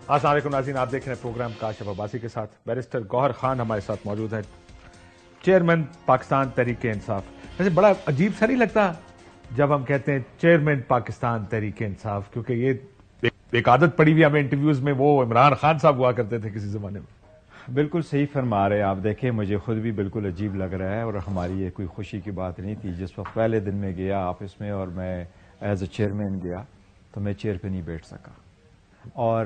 السلام علیکم ناظرین، آپ دیکھ رہے ہیں پروگرام کاشف عباسی کے ساتھ بیرسٹر گوہر خان ہمارے ساتھ موجود ہیں، چیئرمین پاکستان تحریک انصاف۔ ویسے بڑا عجیب سا نہیں لگتا جب ہم کہتے ہیں چیئرمین پاکستان تحریک انصاف، کیونکہ یہ ایک عادت پڑی ہوئی ہمیں انٹرویوز میں، وہ عمران خان صاحب ہوا کرتے تھے کسی زمانے میں۔ بالکل صحیح فرما رہے ہیں آپ۔ دیکھیں مجھے خود بھی بالکل عجیب لگ رہا ہے، اور ہماری یہ کوئی خوشی کی بات نہیں تھی۔ جس وقت پہلے دن میں گیا آفس میں اور میں ایز اے چیئرمین گیا تو میں چیئر پہ نہیں بیٹھ سکا، اور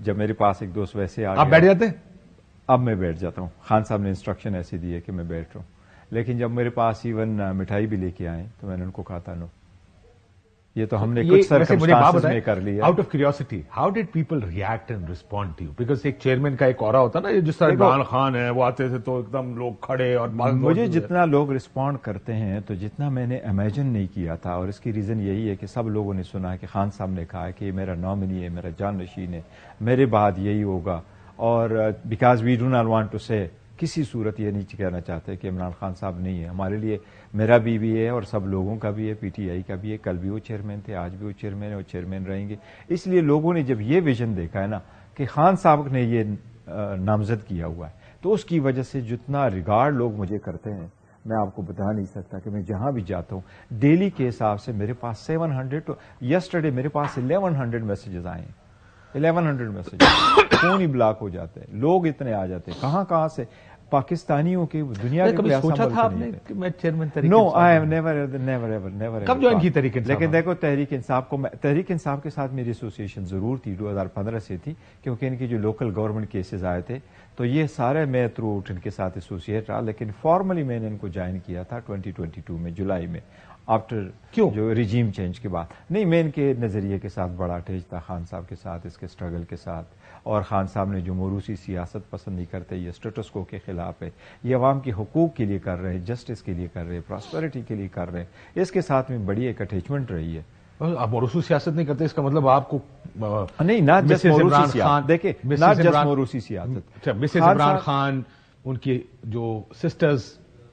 جب میرے پاس ایک دوست ویسے آ گیا، آپ بیٹھ جاتے ہیں؟ اب میں بیٹھ جاتا ہوں۔ خان صاحب نے انسٹرکشن ایسی دی ہے کہ میں بیٹھ رہا ہوں، لیکن جب میرے پاس ایون مٹھائی بھی لے کے آئے تو میں نے ان کو کہا تھا نو، یہ تو ہم نے کچھ سرکمسٹانسز میں کر لیا۔ Out of curiosity, how did people react and respond to you? Because ایک چیئرمین کا ایک اورا ہوتا نا، جس طرح عمران خان ہے وہ آتے تھے تو ایک دم لوگ کھڑے، اور مجھے جتنا لوگ رسپونڈ کرتے ہیں تو جتنا میں نے امیجن نہیں کیا تھا، اور اس کی ریزن یہی ہے کہ سب لوگوں نے سنا کہ خان صاحب نے کہا کہ یہ میرا نامنی ہے، میرا جان نشین ہے، میرے بعد یہی ہوگا، اور because we do not want to say, کسی صورت یہ نہیں کہنا چاہتے کہ عمران خان صاحب نہیں ہے ہمارے لیے، میرا بھی ہے اور سب لوگوں کا بھی ہے، پی ٹی آئی کا بھی ہے۔ کل بھی وہ چیئرمین تھے، آج بھی وہ چیئرمین ہے، وہ چیئرمین رہیں گے۔ اس لیے لوگوں نے جب یہ ویژن دیکھا ہے نا کہ خان صاحب نے یہ نامزد کیا ہوا ہے، تو اس کی وجہ سے جتنا ریگارڈ لوگ مجھے کرتے ہیں میں آپ کو بتا نہیں سکتا، کہ میں جہاں بھی جاتا ہوں ڈیلی کے حساب سے میرے پاس 700 یسٹرڈے میرے پاس 1100 میسیجز آئے ہیں، 1100 میسیج، فون ہی بلاک ہو جاتے ہیں، لوگ اتنے آ جاتے ہیں کہاں سے، پاکستانیوں کے دنیا کے کبھی سوچا تھا آپ نے کہ میں چیئرمین تحریک نو آئی ایم نیور کب جوائن کی تحریک انصاف؟ لیکن دیکھو تحریک انصاف کو، تحریک انصاف کے ساتھ میری ایسوسیشن ضرور تھی، 2015 سے تھی، کیونکہ ان کی جو لوکل گورنمنٹ کیسز آئے تھے تو یہ سارے میں تھرو آؤٹ ان کے ساتھ ایسوسیٹ رہا، لیکن فارملی میں نے ان کو جوائن کیا تھا 2022 میں جولائی میں، آفٹر جو ریجیم چینج کے بعد۔ نہیں، میں ان کے نظریے کے ساتھ بڑا اٹیچ تھا، خان صاحب کے ساتھ، اس کے سٹرگل کے ساتھ، اور خان صاحب نے جو موروثی سیاست پسند نہیں کرتے، یہ اسٹیٹس کو کے خلاف ہے، یہ عوام کے حقوق کے لیے کر رہے ہیں، جسٹس کے لیے کر رہے ہیں، پراسپیرٹی کے لیے کر رہے ہیں، اس کے ساتھ میں بڑی ایک اٹیچمنٹ رہی ہے۔ آپ موروثی سیاست نہیں کرتے، اس کا مطلب آپ کو نہیں، ناٹ جسٹ موروثی سیاست، دیکھیں ناٹ جسٹ موروثی سیاست، مسز عمران خان، ان کی جو سسٹرز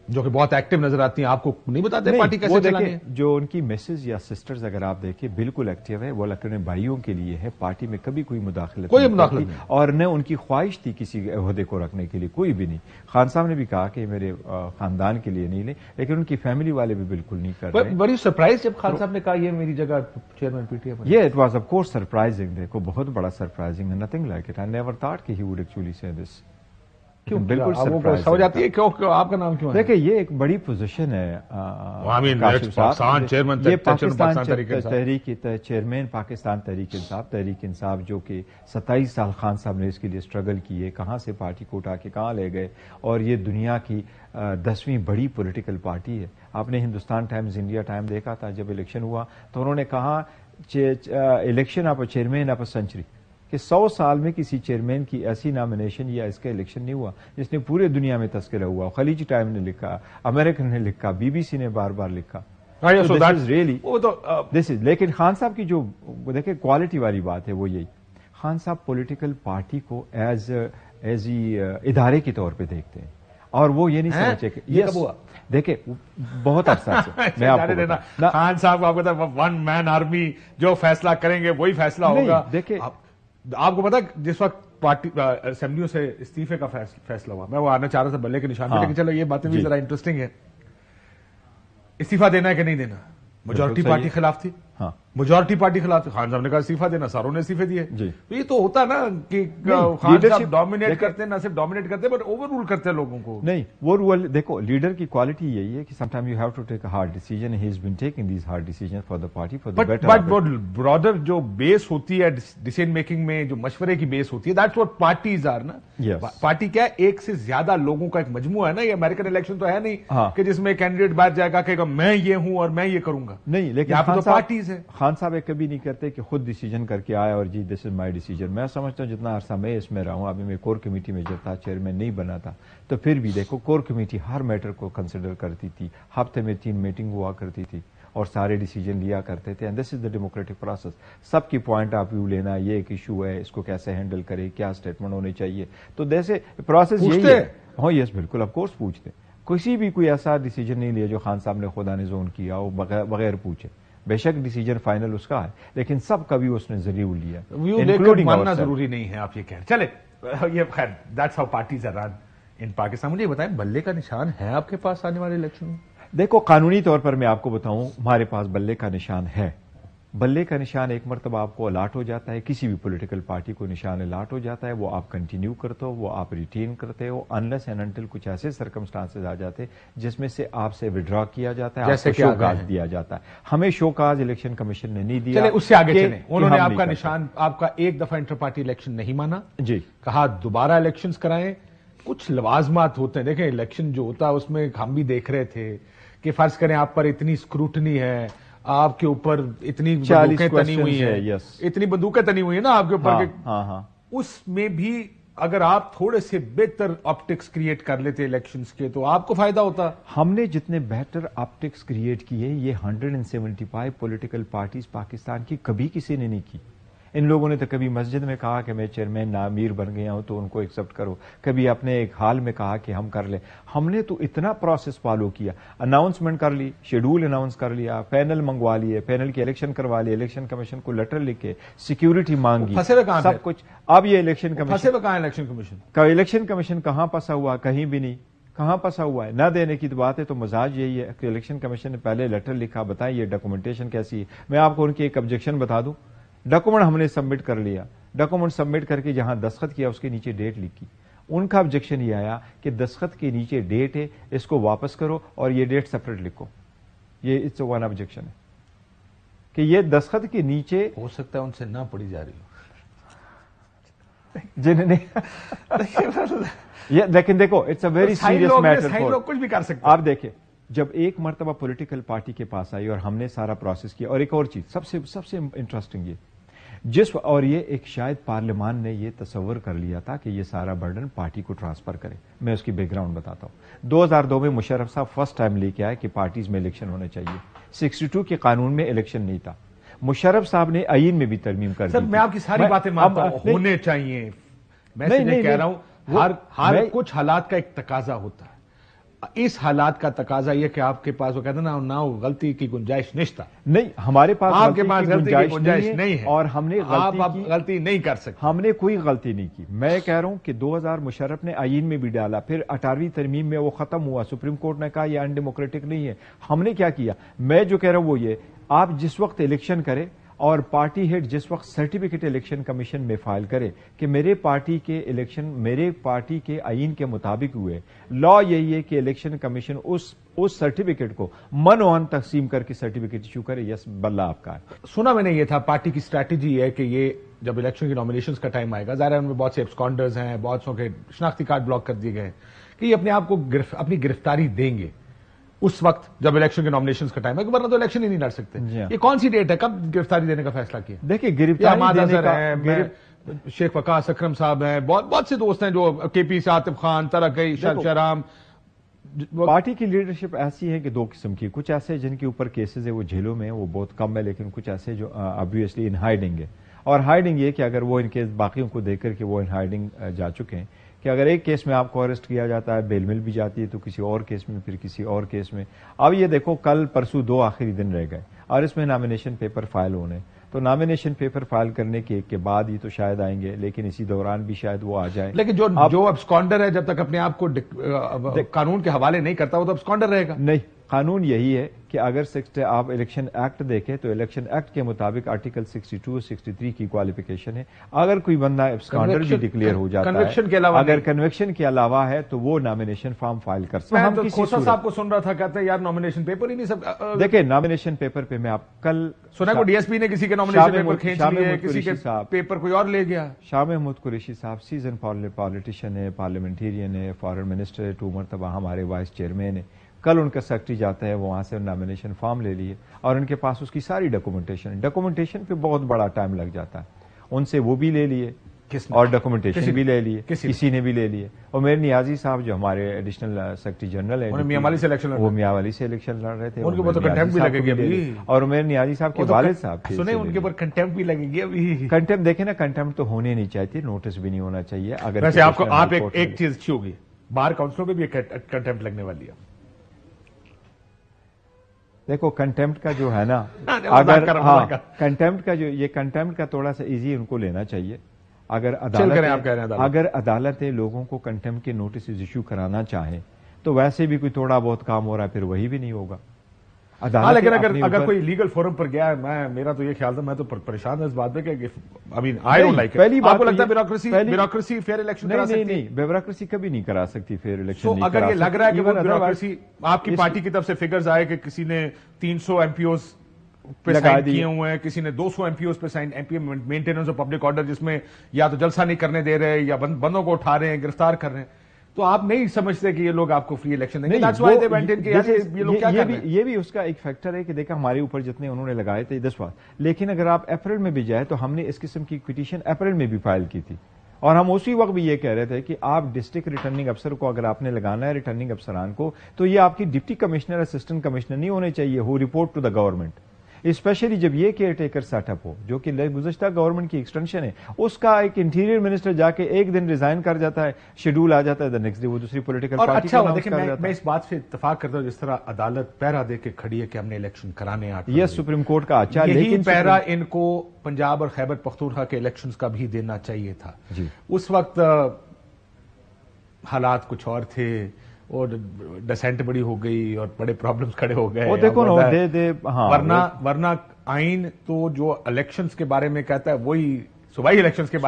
جو کہ بہت ایکٹیو نظر آتی ہیں، آپ کو نہیں بتاتے پارٹی کیسے چلانی ہے؟ جو ان کی مسز یا سسٹرز اگر آپ دیکھیں بالکل ایکٹیو ہے، وہ اپنے بھائیوں کے لیے ہے، پارٹی میں کبھی کوئی مداخلت نہیں، اور نہ ان کی خواہش تھی کسی عہدے کو رکھنے کے لیے، کوئی بھی نہیں۔ خان صاحب نے بھی کہا کہ میرے خاندان کے لیے نہیں لیں، لیکن ان کی فیملی والے بھی بالکل نہیں کر رہے۔ بڑی سرپرائز جب خان صاحب نے کہا یہ میری جگہ چیئرمین پی ٹی آئی، یہ it was of course surprising, دیکھو بہت بڑا سرپرائزنگ ہے، nothing like it, I never thought کہ ہی وڈ ایکچولی سے دس۔ بالکل ہو جاتی ہے، کیوں آپ کا نام کیوں ہے؟ دیکھیں یہ ایک بڑی پوزیشن ہے، یہ پاکستان تحریک چیئرمین پاکستان تحریک انصاف جو کہ 27 سال خان صاحب نے اس کے لیے اسٹرگل کی ہے، کہاں سے پارٹی کو اٹھا کے کہاں لے گئے، اور یہ دنیا کی 10ویں بڑی پولیٹیکل پارٹی ہے۔ آپ نے ہندوستان ٹائمز، انڈیا ٹائم دیکھا تھا، جب الیکشن ہوا تو انہوں نے کہا election of a chairman of a century, کہ 100 سال میں کسی چیئرمین کی ایسی نامنیشن یا اس کا الیکشن نہیں ہوا جس نے پورے دنیا میں تذکرہ ہوا۔ خلیج ٹائم نے لکھا، امریکن نے لکھا، بی بی سی نے بار بار لکھا، لیکن خان صاحب کی جو دیکھیں کوالٹی والی بات ہے وہ یہی، خان صاحب پولیٹیکل پارٹی کو ایز ادارے کے طور پہ دیکھتے ہیں، اور وہ یہ نہیں سمجھے کہ یہ دیکھیں بہت عرصہ سے میں آپ کو خان صاحب آپ کو ون مین آرمی، جو فیصلہ کریں گے وہی فیصلہ ہوگا۔ دیکھیں آپ کو پتا جس وقت پارٹی اسمبلیوں سے استعفے کا فیصلہ ہوا، میں وہ آنا چاہ رہا تھا بلے کے نشان پہ، لیکن چلو یہ باتیں بھی ذرا انٹرسٹنگ ہے۔ استعفیٰ دینا ہے کہ نہیں دینا؟ میجورٹی پارٹی خلاف تھی، میجورٹی پارٹی خلاف تھی، خان صاحب نے کہا استعفیٰ دینا، ساروں نے استعفے دیے۔ یہ تو ہوتا نا کہ خان صاحب ڈومینیٹ کرتے ہیں، نہ صرف ڈومینیٹ کرتے بٹ اوور رول کرتے ہیں لوگوں کو۔ نہیں، وہ رول دیکھو، لیڈر کی کوالٹی یہی ہے کہ some time you have to take a hard decision, he is been taking these hard decision for the party, for the better. But وہ براڈر جو بیس ہوتی ہے ڈیسیژن میکنگ میں، جو مشورے کی بیس ہوتی ہے، دیٹس واٹ پارٹیز آر نا۔ پارٹی کیا ہے؟ ایک سے زیادہ لوگوں کا ایک مجموعہ ہے نا۔ یہ امریکن الیکشن تو ہے نہیں کہ جس میں کینڈیڈیٹ بیٹھ جائے گا کہ میں یہ ہوں اور میں یہ کروں گا، نہیں، لیکن یہاں پہ تو پارٹیز ہے۔ خان صاحب ایک کبھی نہیں کرتے کہ خود ڈیسیجن کر کے آئے اور جی دس از مائی ڈیسیجن۔ میں سمجھتا ہوں جتنا عرصہ میں اس میں رہا ہوں، ابھی میں کور کمیٹی میں جب تھا، چیئرمین نہیں بنا تھا، تو پھر بھی دیکھو کور کمیٹی ہر میٹر کو کنسیڈر کرتی تھی، ہفتے میں 3 میٹنگ ہوا کرتی تھی، اور سارے ڈیسیجن لیا کرتے تھے، and this is the democratic process. سب کی پوائنٹ آف ویو لینا، یہ ایک ایشو ہے، اس کو کیسے ہینڈل کرے، کیا اسٹیٹمنٹ ہونے چاہیے، تو جیسے پروسیس یہی ہے۔ ہاں یس بالکل، آف کورس پوچھتے، کسی بھی کوئی ایسا ڈیسیجن نہیں لیا جو خان صاحب نے خدا نے زون کیا ہو بغیر پوچھے، بے شک ڈیسیجن فائنل اس کا ہے، لیکن سب کا بھی اس نے ضرور لیا، ویو لے کر ماننا ضروری نہیں ہے، آپ یہ کہہ رہے چلے یہ خیر that's how parties are run in Pakistan. مجھے یہ بتائیں بلے کا نشان ہے آپ کے پاس آنے والے الیکشن میں؟ دیکھو قانونی طور پر میں آپ کو بتاؤں ہمارے پاس بلے کا نشان ہے. بلے کا نشان ایک مرتبہ آپ کو الاٹ ہو جاتا ہے، کسی بھی پولیٹیکل پارٹی کو نشان الاٹ ہو جاتا ہے، وہ آپ کنٹینیو کرتے ہو، وہ آپ ریٹین کرتے ہو انلیس اینڈ انٹل کچھ ایسے سرکمسٹانسز آ جاتے ہیں جس میں سے آپ سے وڈرا کیا جاتا ہے، جیسے شو کاز دیا جاتا ہے. ہمیں شو کاز الیکشن کمیشن نے نہیں دیا. چلے اس سے آگے چلیں، انہوں نے آپ کا نشان آپ کا ایک دفعہ انٹر پارٹی الیکشن نہیں مانا جی، کہا دوبارہ الیکشنز کرائیں. کچھ لوازمات ہوتے ہیں، دیکھیں الیکشن جو ہوتا ہے اس میں ہم بھی دیکھ رہے تھے کہ فرض کریں آپ پر اتنی اسکروٹنی ہے، آپ کے اوپر اتنی بندوقیں تنی ہوئی ہیں، اتنی بندوقیں تنی ہوئی ہیں نا آپ کے اوپر، اس میں بھی اگر آپ تھوڑے سے بہتر آپٹکس کریٹ کر لیتے الیکشنز کے تو آپ کو فائدہ ہوتا. ہم نے جتنے بہتر آپٹکس کریٹ کیے یہ 175 پولیٹیکل پارٹیز پاکستان کی کبھی کسی نے نہیں کی. ان لوگوں نے تو کبھی مسجد میں کہا کہ میں چیئرمین امیر بن گیا ہوں تو ان کو ایکسپٹ کرو، کبھی اپنے ایک حال میں کہا کہ ہم کر لیں. ہم نے تو اتنا پروسیس فالو کیا، اناؤنسمنٹ کر لی، شیڈول اناؤنس کر لیا، پینل منگوا لیے، پینل کی الیکشن کروا لی، الیکشن کمیشن کو لیٹر لکھے، سیکیورٹی مانگی، سب کچھ. اب یہ الیکشن کمیشن کہاں پھنسا ہوا؟ کہیں بھی نہیں. کہاں پھنسا ہوا ہے؟ نہ دینے کی بات ہے. تو مزاج یہی ہے کہ الیکشن کمیشن نے پہلے لیٹر لکھا، بتائیں یہ ڈاکومنٹیشن کیسی ہے. میں آپ کو ان کی ایک آبجیکشن بتا دوں. ڈاکومنٹ ہم نے سبمٹ کر لیا، ڈاکومنٹ سبمٹ کر کے جہاں دستخط کیا اس کے نیچے ڈیٹ لکھی. ان کا آبجیکشن یہ آیا کہ دستخط کے نیچے ڈیٹ ہے، اس کو واپس کرو اور یہ ڈیٹ سپریٹ لکھو. یہ اٹس ون آبجیکشن ہے کہ یہ دستخط کے نیچے ہو سکتا ہے ان سے نہ پڑھی جا رہی ہو جنہوں نے لیکن دیکھو it's a very serious matter. لوگ کچھ بھی کر سکتے. آپ دیکھیں جب ایک مرتبہ پولیٹیکل پارٹی کے پاس آئی اور ہم نے سارا پروسیس کیا، اور ایک اور چیز سب سے انٹرسٹنگ یہ اور یہ ایک شاید پارلیمان نے یہ تصور کر لیا تھا کہ یہ سارا برڈن پارٹی کو ٹرانسفر کرے. میں اس کی بیک گراؤنڈ بتاتا ہوں. 2002 میں مشرف صاحب فرسٹ ٹائم لے کے آئے کہ پارٹیز میں الیکشن ہونے چاہیے. 62 کے قانون میں الیکشن نہیں تھا. مشرف صاحب نے آئین میں بھی ترمیم کر دی. میں آپ کی ساری باتیں مانتا ہوں، ہونے چاہیے. میں یہ کہہ رہا ہوں ہر کچھ حالات کا ایک تقاضا ہوتا ہے. اس حالات کا تقاضا یہ کہ آپ کے پاس وہ کہتے ہیں نا غلطی کی گنجائش نہیں، ہمارے پاس آپ کے پاس غلطی کی گنجائش نہیں ہے اور ہم نے غلطی نہیں کر سکتے. ہم نے کوئی غلطی نہیں کی. میں کہہ رہا ہوں کہ 2000 مشرف نے آئین میں بھی ڈالا، پھر 18ویں ترمیم میں وہ ختم ہوا، سپریم کورٹ نے کہا یہ ان ڈیموکریٹک نہیں ہے. ہم نے کیا کیا؟ میں جو کہہ رہا ہوں وہ یہ، آپ جس وقت الیکشن کرے اور پارٹی ہیڈ جس وقت سرٹیفکیٹ الیکشن کمیشن میں فائل کرے کہ میرے پارٹی کے الیکشن میرے پارٹی کے آئین کے مطابق ہوئے، لا یہی ہے کہ الیکشن کمیشن اس سرٹیفکیٹ کو منوان تقسیم کر کے سرٹیفکیٹ ایشو کرے. یس بلّہ آپ کا ہے. سنا میں نے یہ تھا پارٹی کی اسٹریٹجی ہے کہ یہ جب الیکشن کی نامینیشنز کا ٹائم آئے گا، ظاہر ہے ان میں بہت سے ایبسکانڈرز ہیں، بہت سو کے شناختی کارڈ بلاک کر دیے گئے ہیں، کہ یہ اپنے آپ کو اپنی گرفتاری دیں گے اس وقت جب الیکشن کے نامینیشنز کا ٹائم ہے، ورنہ تو الیکشن ہی نہیں لڑ سکتے. یہ کون سی ڈیٹ ہے، کب گرفتاری دینے کا فیصلہ کیا؟ دیکھیں گرفتاری دینے کا شیخ وقاص اکرم صاحب ہیں، بہت سے دوست ہیں جو کے پی سے عاطف خان، ترقی، شہرام. پارٹی کی لیڈرشپ ایسی ہے کہ دو قسم کی، کچھ ایسے جن کے اوپر کیسز ہے وہ جیلوں میں، وہ بہت کم ہے، لیکن کچھ ایسے جو obviously ان ہائیڈنگ ہے. اور ہائیڈنگ یہ کہ اگر وہ ان کیس باقیوں کو دیکھ کر کے وہ ان ہائیڈنگ جا چکے ہیں کہ اگر ایک کیس میں آپ کو اریسٹ کیا جاتا ہے، بیل مل بھی جاتی ہے، تو کسی اور کیس میں، پھر کسی اور کیس میں. اب یہ دیکھو کل پرسوں 2 آخری دن رہ گئے اور اس میں نامینیشن پیپر فائل ہونے. تو نامینیشن پیپر فائل کرنے کے بعد ہی تو شاید آئیں گے، لیکن اسی دوران بھی شاید وہ آ جائیں. لیکن جو ابسکانڈر ہے جب تک اپنے آپ کو قانون کے حوالے نہیں کرتا وہ تو ابسکانڈر رہے گا. نہیں، قانون یہی ہے کہ اگر آپ الیکشن ایکٹ دیکھیں تو الیکشن ایکٹ کے مطابق آرٹیکل 62 اور 63 کی کوالیفیکیشن ہے. اگر کوئی بندہ ابسکانڈر بھی ڈکلیئر ہو جاتا ہے، اگر کنوکشن کے علاوہ ہے تو وہ نامینیشن فارم فائل کر سکتا ہے. میں کھوسا صاحب کو سن رہا تھا، کہتے ہیں یار نامینیشن پیپر ہی نہیں سب. دیکھیں نامینیشن پیپر پہ میں آپ کل سنا کو ڈی ایس پی نے کسی کے نامینیشن پیپر کھینچ لیے، کسی کے پیپر کوئی اور لے گیا. شاہ محمود قریشی صاحب سیزن پالیٹیشین ہے، پارلیمنٹیرین ہے، فارن منسٹر ہے، 2 مرتبہ ہمارے وائس چیئرمین ہے. کل ان کا سیکرٹری جاتا ہے، وہاں سے نامینیشن فارم لے لیے اور ان کے پاس اس کی ساری ڈاکومنٹیشن پہ بہت بڑا ٹائم لگ جاتا ہے. ان سے وہ بھی لے لیے اور ڈاکومنٹیشن بھی لے لیے، کسی نے بھی لے لیے. اور میرے نیازی صاحب جو ہمارے ایڈیشنل سیکرٹری جنرل ہیں، وہ میاوالی سے الیکشن لڑ رہے تھے، اور میرے نیازی صاحب کے والد صاحب سنیں ان کے اوپر کنٹیمپٹ بھی لگے گی. ابھی کنٹیمپٹ دیکھیں نا، کنٹیمپٹ تو ہونے نہیں چاہیے، نوٹس بھی نہیں ہونا چاہیے. اگر ویسے آپ ایک چیز اچھی ہوگی، بار کاؤنسلوں پہ بھی کنٹیمپٹ لگنے والی ہے. دیکھو کنٹمپٹ کا جو ہے نا اگر کنٹمپٹ کا جو یہ کنٹمپٹ کا تھوڑا سا ایزی ان کو لینا چاہیے. اگر عدالتیں لوگوں کو کنٹمپٹ کے نوٹسز ایشو کرانا چاہیں تو ویسے بھی کوئی تھوڑا بہت کام ہو رہا ہے, پھر وہی بھی نہیں ہوگا. لیکن اگر کوئی لیگل فورم پر گیا ہے, میرا تو یہ خیال تھا, میں تو پریشان ہوں اس بات پہ کہ پہلی بات آپ کو لگتا ہے بیوروکریسی فیئر الیکشن کرا سکتی ہے؟ نہیں, بیوروکریسی کبھی نہیں کرا سکتی فیئر الیکشن. اگر یہ لگ رہا ہے کہ وہ بیوروکریسی آپ کی پارٹی کی طرف سے فگرز آئے کہ کسی نے 300 ایم پی اوز پہ سائن کیے ہوئے ہیں, کسی نے 200 ایم پی اوز پہ sign, M P maintenance of public order, جس میں یا تو جلسہ نہیں کرنے دے رہے یا بندوں کو اٹھا رہے ہیں, گرفتار کر رہے ہیں, تو آپ نہیں سمجھتے کہ یہ لوگ آپ کو فری الیکشن دیں گے؟ یہ بھی اس کا ایک فیکٹر ہے کہ دیکھا ہمارے اوپر جتنے انہوں نے لگائے تھے 10 بار, لیکن اگر آپ اپریل میں بھی جائے تو ہم نے اس قسم کی پٹیشن اپریل میں بھی فائل کی تھی, اور ہم اسی وقت بھی یہ کہہ رہے تھے کہ آپ ڈسٹرکٹ ریٹرننگ افسر کو اگر آپ نے لگانا ہے ریٹرننگ افسران کو, تو یہ آپ کی ڈپٹی کمشنر اسسٹنٹ کمشنر نہیں ہونے چاہیے ہو report to the government, especially جب یہ کیئر ٹیکر سیٹ اپ ہو جو کہ گزشتہ گورنمنٹ کی ایکسٹینشن ہے. اس کا ایک انٹیریئر منسٹر جا کے ایک دن ریزائن کر جاتا ہے, شیڈول آ جاتا ہے, نیکسٹ ڈے وہ دوسری پولیٹیکل پارٹی کا نام کر جاتا ہے. میں اس بات سے اتفاق کرتا ہوں جس طرح عدالت پیرا دے کے کھڑی ہے کہ ہم نے الیکشن کرانے آ, یہ سپریم کورٹ کا اچھا, لیکن پیرا ان کو پنجاب اور خیبر پختونخوا کے الیکشنز کا بھی دینا چاہیے تھا. اس وقت حالات کچھ اور تھے اور ڈسینٹ بڑی ہو گئی اور بڑے پرابلمز کھڑے ہو گئے. ورنہ آئین تو جو الیکشنز کے بارے میں کہتا ہے وہی صوبائی الیکشنز کے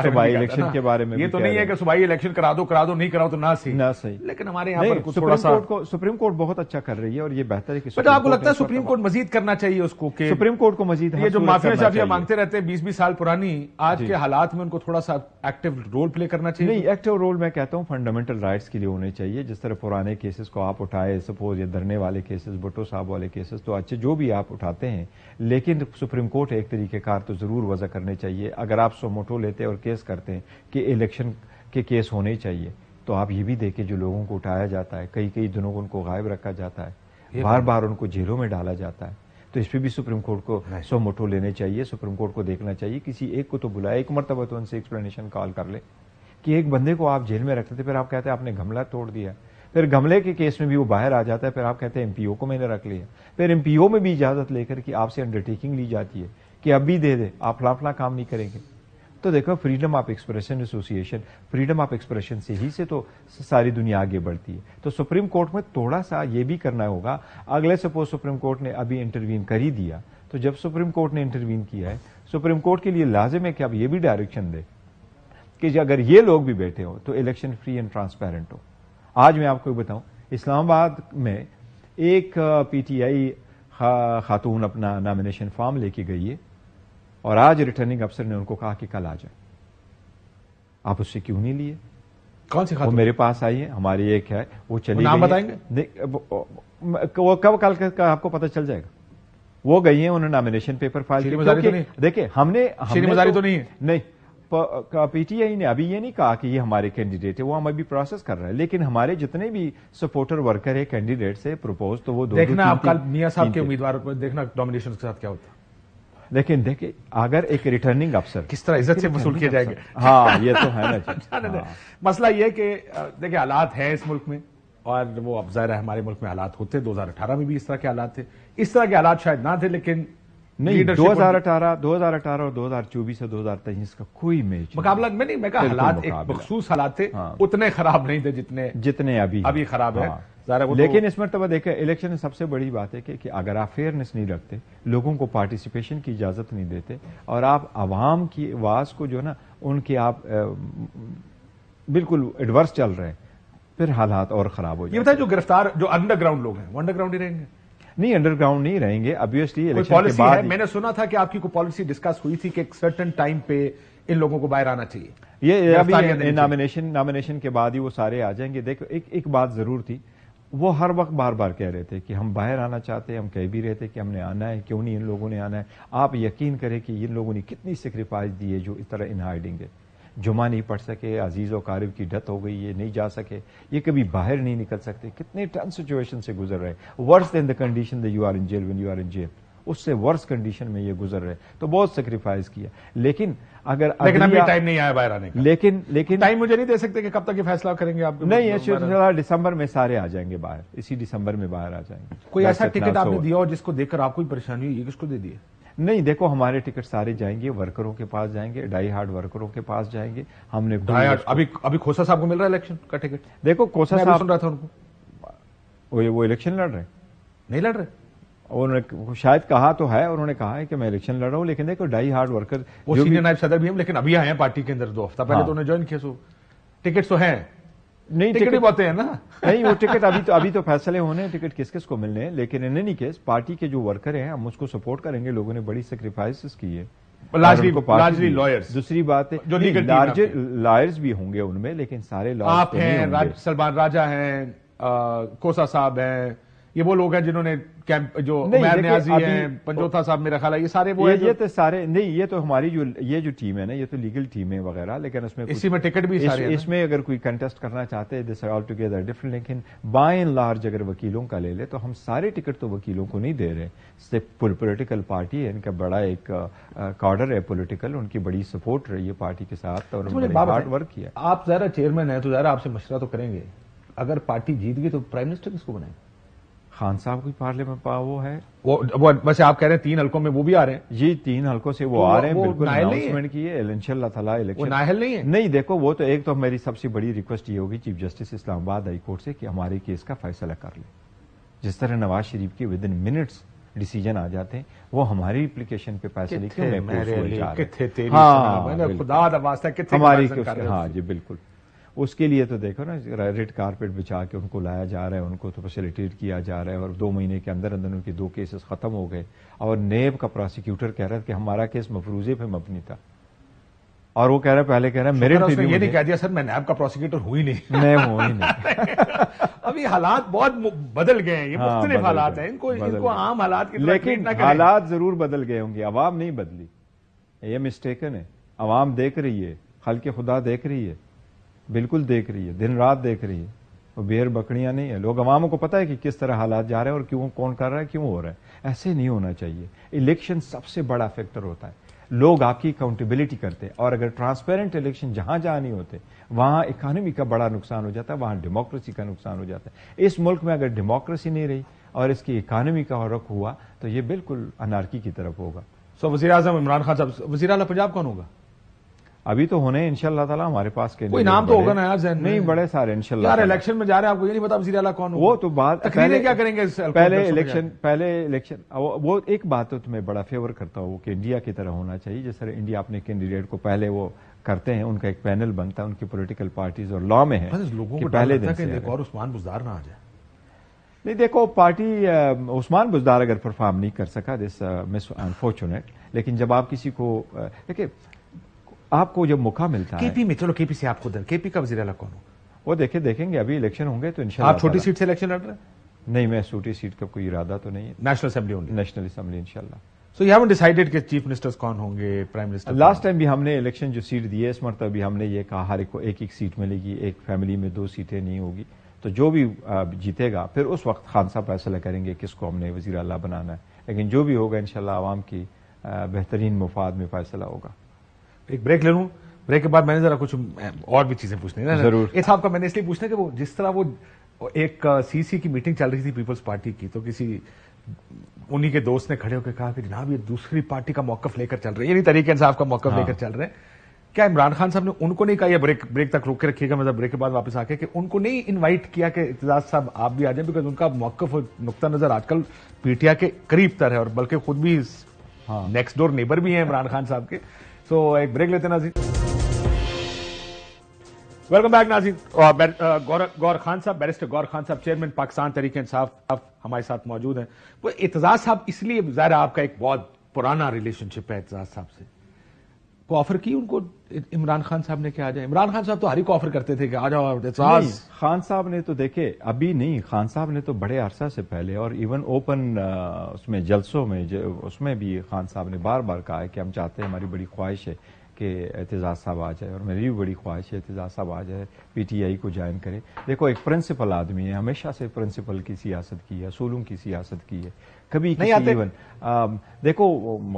بارے میں یہ تو نہیں ہے کہ صوبائی الیکشن کرا دو نہیں کراؤ تو نہ صحیح. لیکن ہمارے یہاں پر تھوڑا سا سپریم کورٹ بہت اچھا کر رہی ہے, اور یہ بہتر ہے کہ آپ کو لگتا ہے سپریم کورٹ مزید کرنا چاہیے اس کو, کہ سپریم کورٹ کو مزید یہ جو معافیا شافیا مانگتے رہتے ہیں 20-20 سال پرانی, آج کے حالات میں ان کو تھوڑا سا ایکٹیو رول پلے کرنا چاہیے؟ نہیں, ایکٹیو رول میں کہتا ہوں فنڈامنٹل رائٹس کے لیے ہونے چاہیے. جس طرح پرانے کیسز کو آپ اٹھائے, سپوز یہ دھرنے والے کیسز, بھٹو صاحب والے کیسز, تو اچھے جو بھی آپ اٹھاتے ہیں, لیکن سپریم کورٹ ایک طریقہ کار تو ضرور وضع کرنے چاہیے. اگر آپ سو موٹو لیتے اور کیس کرتے ہیں کہ الیکشن کے کیس ہونے چاہیے, تو آپ یہ بھی دیکھیں جو لوگوں کو اٹھایا جاتا ہے, کئی دنوں کو ان کو غائب رکھا جاتا ہے, بار بار ان کو جیلوں میں ڈالا جاتا ہے, تو اس پہ بھی سپریم کورٹ کو سو موٹو لینے چاہیے. سپریم کورٹ کو دیکھنا چاہیے, کسی ایک کو تو بلائے, ایک مرتبہ تو ان سے ایکسپلینیشن کال کر لے کہ ایک بندے کو آپ جیل میں رکھتے تھے, پھر آپ کہتے ہیں آپ نے گملہ توڑ دیا, پھر گملے کے کیس میں بھی وہ باہر آ جاتا ہے, پھر آپ کہتے ہیں ایم پی او کو میں نے رکھ لیا, پھر ایم پی او میں بھی اجازت لے کر کہ آپ سے انڈرٹیکنگ لی جاتی ہے کہ اب بھی دے دے, آپ فلاں کام نہیں کریں گے. تو دیکھو freedom of expression association, freedom of expression سے ہی سے تو ساری دنیا آگے بڑھتی ہے. تو سپریم کورٹ میں تھوڑا سا یہ بھی کرنا ہوگا. اگلے سپوز سپریم کورٹ نے ابھی انٹروین کر ہی دیا, تو جب سپریم کورٹ نے انٹروین کیا ہے, سپریم کورٹ کے لیے لازم ہے کہ اب یہ بھی ڈائریکشن دے کہ اگر یہ لوگ بھی بیٹھے ہو تو الیکشن فری اینڈ ٹرانسپیرنٹ ہو. آج میں آپ کو بتاؤں, اسلام آباد میں ایک پی ٹی آئی خاتون اپنا نامینیشن فارم لے کے گئی ہے, اور آج ریٹرننگ افسر نے ان کو کہا کہ کل آ جائیں. آپ اس سے کیوں نہیں لیے؟ کون سی خاتون؟ وہ میرے پاس آئی ہے, ہماری ایک ہے, وہ چلی نام بتائیں گے؟ وہ کب کل کا آپ کو پتہ چل جائے گا. وہ گئی ہیں, انہوں نے نامینیشن پیپر فائل کیا. دیکھیں ہم نے تو نہیں پی ٹی آئی نے ابھی یہ نہیں کہا کہ یہ ہمارے کینڈیڈیٹ ہے, وہ ہم ابھی پروسیس کر رہے ہیں, لیکن ہمارے جتنے بھی سپورٹر ورکر ہے کینڈیڈیٹ سے پروپوز, تو وہ دیکھنا آپ کل میاں صاحب کے امیدوار کو دیکھنا ڈومینیشن کے ساتھ کیا ہوتا ہے. لیکن دیکھیں اگر ایک ریٹرننگ افسر کس طرح عزت سے وصول کیے جائیں گے. ہاں یہ تو ہے نا. مسئلہ یہ کہ دیکھیں حالات ہیں اس ملک میں, اور وہ اب ظاہر ہے ہمارے ملک میں حالات ہوتے, 2018 میں بھی اس طرح کے حالات تھے, اس طرح کے حالات شاید نہ تھے, لیکن نہیں 2018 اور 2024 اور 2023 کا کوئی میچ مقابلہ میں نہیں, میں کہا حالات ایک مخصوص حالات تھے, اتنے خراب نہیں تھے جتنے ابھی خراب ہے. لیکن اس مرتبہ دیکھیں الیکشن سب سے بڑی بات ہے کہ اگر آپ فیئرنیس نہیں رکھتے, لوگوں کو پارٹیسپیشن کی اجازت نہیں دیتے, اور آپ عوام کی آواز کو جو نا ان کے آپ بالکل ایڈورس چل رہے ہیں, پھر حالات اور خراب ہو جائیں. یہ بتائیں جو گرفتار جو انڈر گراؤنڈ لوگ ہیں, وہ انڈر گراؤنڈ ہی رہیں گے؟ نہیں, انڈر گراؤنڈ نہیں رہیں گے obviously. الیکشن کے بعد میں نے سنا تھا کہ آپ کی کوئی پالیسی ڈسکس ہوئی تھی کہ ایک سرٹن ٹائم پہ ان لوگوں کو باہر آنا چاہیے. یہ ابھی نامینیشن کے بعد ہی وہ سارے آ جائیں گے. دیکھو ایک بات ضرور تھی, وہ ہر وقت بار بار کہہ رہے تھے کہ ہم باہر آنا چاہتے ہیں, ہم کہہ بھی رہے تھے کہ ہم نے آنا ہے, کیوں نہیں ان لوگوں نے آنا ہے. آپ یقین کریں کہ ان لوگوں نے کتنی سیکریفائس دی ہے جو اس طرح ان ہائیڈنگ ہے. جمعہ نہیں پڑھ سکے, عزیز و قارب کی ڈیتھ ہو گئی, یہ نہیں جا سکے, یہ کبھی باہر نہیں نکل سکتے, کتنے ٹن سچویشن سے گزر رہے, worse than the condition that you are in jail when you are in jail. اس سے ورس کنڈیشن میں یہ گزر رہے, تو بہت سیکریفائز کیا. لیکن ابھی ٹائم نہیں آیا باہر آنے کا. لیکن ٹائم مجھے نہیں دے سکتے کہ کب تک یہ فیصلہ کریں گے آپ؟ نہیں, دسمبر میں سارے آ جائیں گے باہر, اسی دسمبر میں باہر آ جائیں گے. کوئی ایسا ٹکٹ آپ نے دیا ہو جس کو دیکھ کر آپ کو پریشانی ہوئی, یہ کس کو دے دیے؟ نہیں, دیکھو ہمارے ٹکٹ سارے جائیں گے ورکروں کے پاس جائیں گے, ڈائی ہارڈ ورکروں کے پاس جائیں گے. ہم نے ابھی کھوسا صاحب کو مل رہا ہے الیکشن کا ٹکٹ؟ دیکھو کھوسا صاحب سن رہا تھا ان کو وہ الیکشن لڑ رہے ہیں, نہیں لڑ رہے. انہوں نے شاید کہا تو ہے, انہوں نے کہا ہے کہ میں الیکشن لڑ رہا ہوں, لیکن دیکھو ڈائی ہارڈ ورکر وہ سینئر نائب صدر بھی ہیں, لیکن ابھی آئے ہیں پارٹی کے اندر 2 ہفتہ پہلے تو انہوں نے جوائن کیا. سو ٹکٹ تو ہیں, نہیں ٹکٹ بہت ہیں نا. نہیں, وہ ٹکٹ ابھی تو فیصلے ہونے ہیں ٹکٹ کس کس کو ملنے ہیں. لیکن ان اینی کیس پارٹی کے جو ورکر ہیں ہم اس کو سپورٹ کریں گے. لوگوں نے بڑی سیکریفائسز کی ہے, لارجلی لائرز. دوسری بات ہے جو لائرز بھی ہوں گے ان میں, لیکن سارے آپ ہیں, سلمان راجہ ہیں, کوسا صاحب ہیں, یہ وہ لوگ ہیں جنہوں نے جو عمیر نیازی ہیں, پنجوتا صاحب میرا خیال ہے, یہ سارے وہ یہ تو سارے نہیں, یہ تو ہماری یہ جو ٹیم ہے نا, یہ تو لیگل ٹیم ہے وغیرہ, لیکن اس میں اسی میں ٹکٹ بھی سارے ہیں. اس میں اگر کوئی کنٹیسٹ کرنا چاہتے ہیں دس آل ٹوگیدر ڈفرنٹ, لیکن بائی اینڈ لارج اگر وکیلوں کا لے لے تو ہم سارے ٹکٹ تو وکیلوں کو نہیں دے رہے. پولیٹیکل پارٹی ہے, ان کا بڑا ایک کارڈر ہے پولیٹیکل, ان کی بڑی سپورٹ رہی ہے پارٹی کے ساتھ اور ہارڈ ورک کیا. آپ ظاہر چیئرمین ہیں تو ظاہر آپ سے مشورہ تو کریں گے, اگر پارٹی جیت گئی تو پرائم منسٹر کس کو بنائیں گے؟ خان صاحب کی پارلیمنٹ وہ ہے, وہ ویسے آپ کہہ رہے ہیں 3 حلقوں میں وہ بھی آ رہے ہیں. جی 3 حلقوں سے وہ آ رہے ہیں, بالکل اناؤنسمنٹ کی ہے انشاءاللہ تعالی الیکشن. وہ نااہل نہیں ہے. نہیں دیکھو, وہ تو ایک تو میری سب سے بڑی ریکویسٹ یہ ہوگی چیف جسٹس اسلام آباد ہائی کورٹ سے کہ ہمارے کیس کا فیصلہ کر لیں. جس طرح نواز شریف کے ود ان منٹس ڈیسیجن آ جاتے ہیں, وہ ہماری اپلیکیشن پہ فیصلے ہاں جی بالکل. اس کے لیے تو دیکھو نا, ریڈ کارپیٹ بچھا کے ان کو لایا جا رہا ہے, ان کو تو فیسیلیٹیٹ کیا جا رہا ہے, اور 2 مہینے کے اندر ان کے 2 کیسز ختم ہو گئے. اور نیب کا پروسیکیوٹر کہہ رہا ہے کہ ہمارا کیس مفروضے پہ مبنی تھا, اور وہ کہہ رہا ہے پہلے کہہ رہا ہے میرے یہ نہیں کہہ دیا سر میں نیب کا پروسیکیوٹر ہوئی نہیں. نیب ہوئی نہیں. ابھی حالات بہت بدل گئے ہیں, یہ مختلف حالات ہیں, ان کو عام حالات کی طرح لیکن حالات ضرور بدل گئے ہوں گے, عوام نہیں بدلی, یہ مسٹیکن ہے. عوام دیکھ رہی ہے, خلق خدا دیکھ رہی ہے, بالکل دیکھ رہی ہے, دن رات دیکھ رہی ہے. وہ بیر بکریاں نہیں ہے. لوگ عواموں کو پتا ہے کہ کس طرح حالات جا رہے ہیں اور کیوں, کون کر رہا ہے, کیوں ہو رہا ہے. ایسے نہیں ہونا چاہیے. الیکشن سب سے بڑا فیکٹر ہوتا ہے, لوگ آپ کی اکاؤنٹیبلٹی کرتے ہیں, اور اگر ٹرانسپیرنٹ الیکشن جہاں نہیں ہوتے وہاں اکانومی کا بڑا نقصان ہو جاتا ہے, وہاں ڈیموکریسی کا نقصان ہو جاتا ہے. اس ملک میں اگر ڈیموکریسی نہیں رہی اور اس کی اکانومی کا رخ ہوا تو یہ بالکل انارکی کی طرف ہوگا. وزیر اعظم عمران خان صاحب, وزیر اعلیٰ پنجاب کون ہوگا؟ ابھی تو ہونے انشاءاللہ تعالی ہمارے پاس کے کوئی نام تو ہوگا نا یار ذہن میں. نہیں, بڑے سارے انشاءاللہ. یار الیکشن میں جا رہے ہیں, آپ کو یہ نہیں پتا وزیر اعلیٰ کون ہوگا؟ وہ تو بات تقریریں کیا کریں گے پہلے الیکشن. وہ ایک بات تو تمہیں بڑا فیور کرتا ہوں کہ انڈیا کی طرح ہونا چاہیے, جس طرح انڈیا اپنے کینڈیڈیٹ کو پہلے وہ کرتے ہیں, ان کا ایک پینل بنتا ہے, ان کی پولیٹیکل پارٹیز اور لا میں ہے کہ پہلے دن سے ایک اور عثمان بزدار نہ آ جائے. نہیں دیکھو, پارٹی عثمان بزدار اگر پرفارم نہیں کر سکا دس مس انفارچونیٹ, لیکن جب آپ کسی کو دیکھیں, آپ کو جب موقع ملتا ہے. کے پی میں, چلو کے پی سے آپ خود, کے پی کا وزیر اعلیٰ کون ہوگا وہ دیکھیں گے, ابھی الیکشن ہوں گے تو انشاءاللہ. آپ چھوٹی سیٹ سے الیکشن لڑ رہے ہیں؟ نہیں, میں چھوٹی سیٹ کا کوئی ارادہ تو نہیں ہے. نیشنل اسمبلی ہوں گی. نیشنل اسمبلی انشاءاللہ. سو یو ہیون ڈیسائیڈڈ کہ چیف منسٹرز کون ہوں گے, پرائم منسٹر. لاسٹ ٹائم بھی ہم نے الیکشن جو سیٹ دی ہے, اس مرتبہ بھی ہم نے یہ کہا ہر ایک کو ایک سیٹ ملے گی, ایک فیملی میں 2 سیٹیں نہیں ہوگی. تو جو بھی جیتے گا پھر اس وقت خان صاحب فیصلہ کریں گے کس کو ہم نے وزیر اعلیٰ بنانا ہے, لیکن جو بھی ہوگا انشاءاللہ عوام کی بہترین مفاد میں فیصلہ ہوگا. ایک بریک لے لوں, بریک کے بعد میں نے ذرا کچھ اور بھی چیزیں پوچھنی ہے. ضرور. اس صاحب کا میں نے اس لیے پوچھنا کہ وہ جس طرح وہ ایک سی کی میٹنگ چل رہی تھی پیپلز پارٹی کی, تو کسی انہی کے دوست نے کھڑے ہو کے کہا کہ جناب یہ دوسری پارٹی کا موقف لے کر چل رہے ہیں, یعنی تحریک انصاف کا موقف لے کر چل رہے ہیں. کیا عمران خان صاحب نے ان کو نہیں کہا, یہ بریک تک روک کے رکھیے گا, مطلب بریک کے بعد واپس آ کے, کہ ان کو نہیں انوائٹ کیا کہ اعتزاز صاحب آپ بھی آ جائیں, بیکاز ان کا موقف اور نقطہ نظر آج کل پی ٹی آئی کے قریب تر ہے, اور بلکہ خود بھی نیکسٹ ڈور نیبر بھی ہیں عمران خان صاحب کے. سو ایک بریک لیتے ہیں ناظرین. ویلکم بیک ناظرین. گور خان صاحب, بیرسٹر گور خان صاحب, چیئرمین پاکستان تحریک انصاف ہمارے ساتھ موجود ہیں. وہ اعتزاز صاحب اس لیے ظاہر آپ کا ایک بہت پرانا ریلیشن شپ ہے اعتزاز صاحب سے, کو آفر کی ان کو عمران خان صاحب نے کہ آ جائے. عمران خان صاحب تو ہر ایک کو آفر کرتے تھے کہ آ جاؤ اعتزاز. خان صاحب نے تو دیکھے ابھی نہیں, خان صاحب نے تو بڑے عرصہ سے پہلے, اور ایون اوپن اس میں جلسوں میں اس میں بھی خان صاحب نے بار بار کہا ہے کہ ہم چاہتے ہیں, ہماری بڑی خواہش ہے کہ اعتزاز صاحب آ جائے، اور میری بھی بڑی خواہش ہے اعتزاز صاحب آ جائے، پی ٹی آئی کو جوائن کرے. دیکھو ایک پرنسپل آدمی ہے، ہمیشہ سے پرنسپل کی سیاست کی ہے، اصولوں کی سیاست کی ہے، کبھی نہیں کسی آتے. ایون دیکھو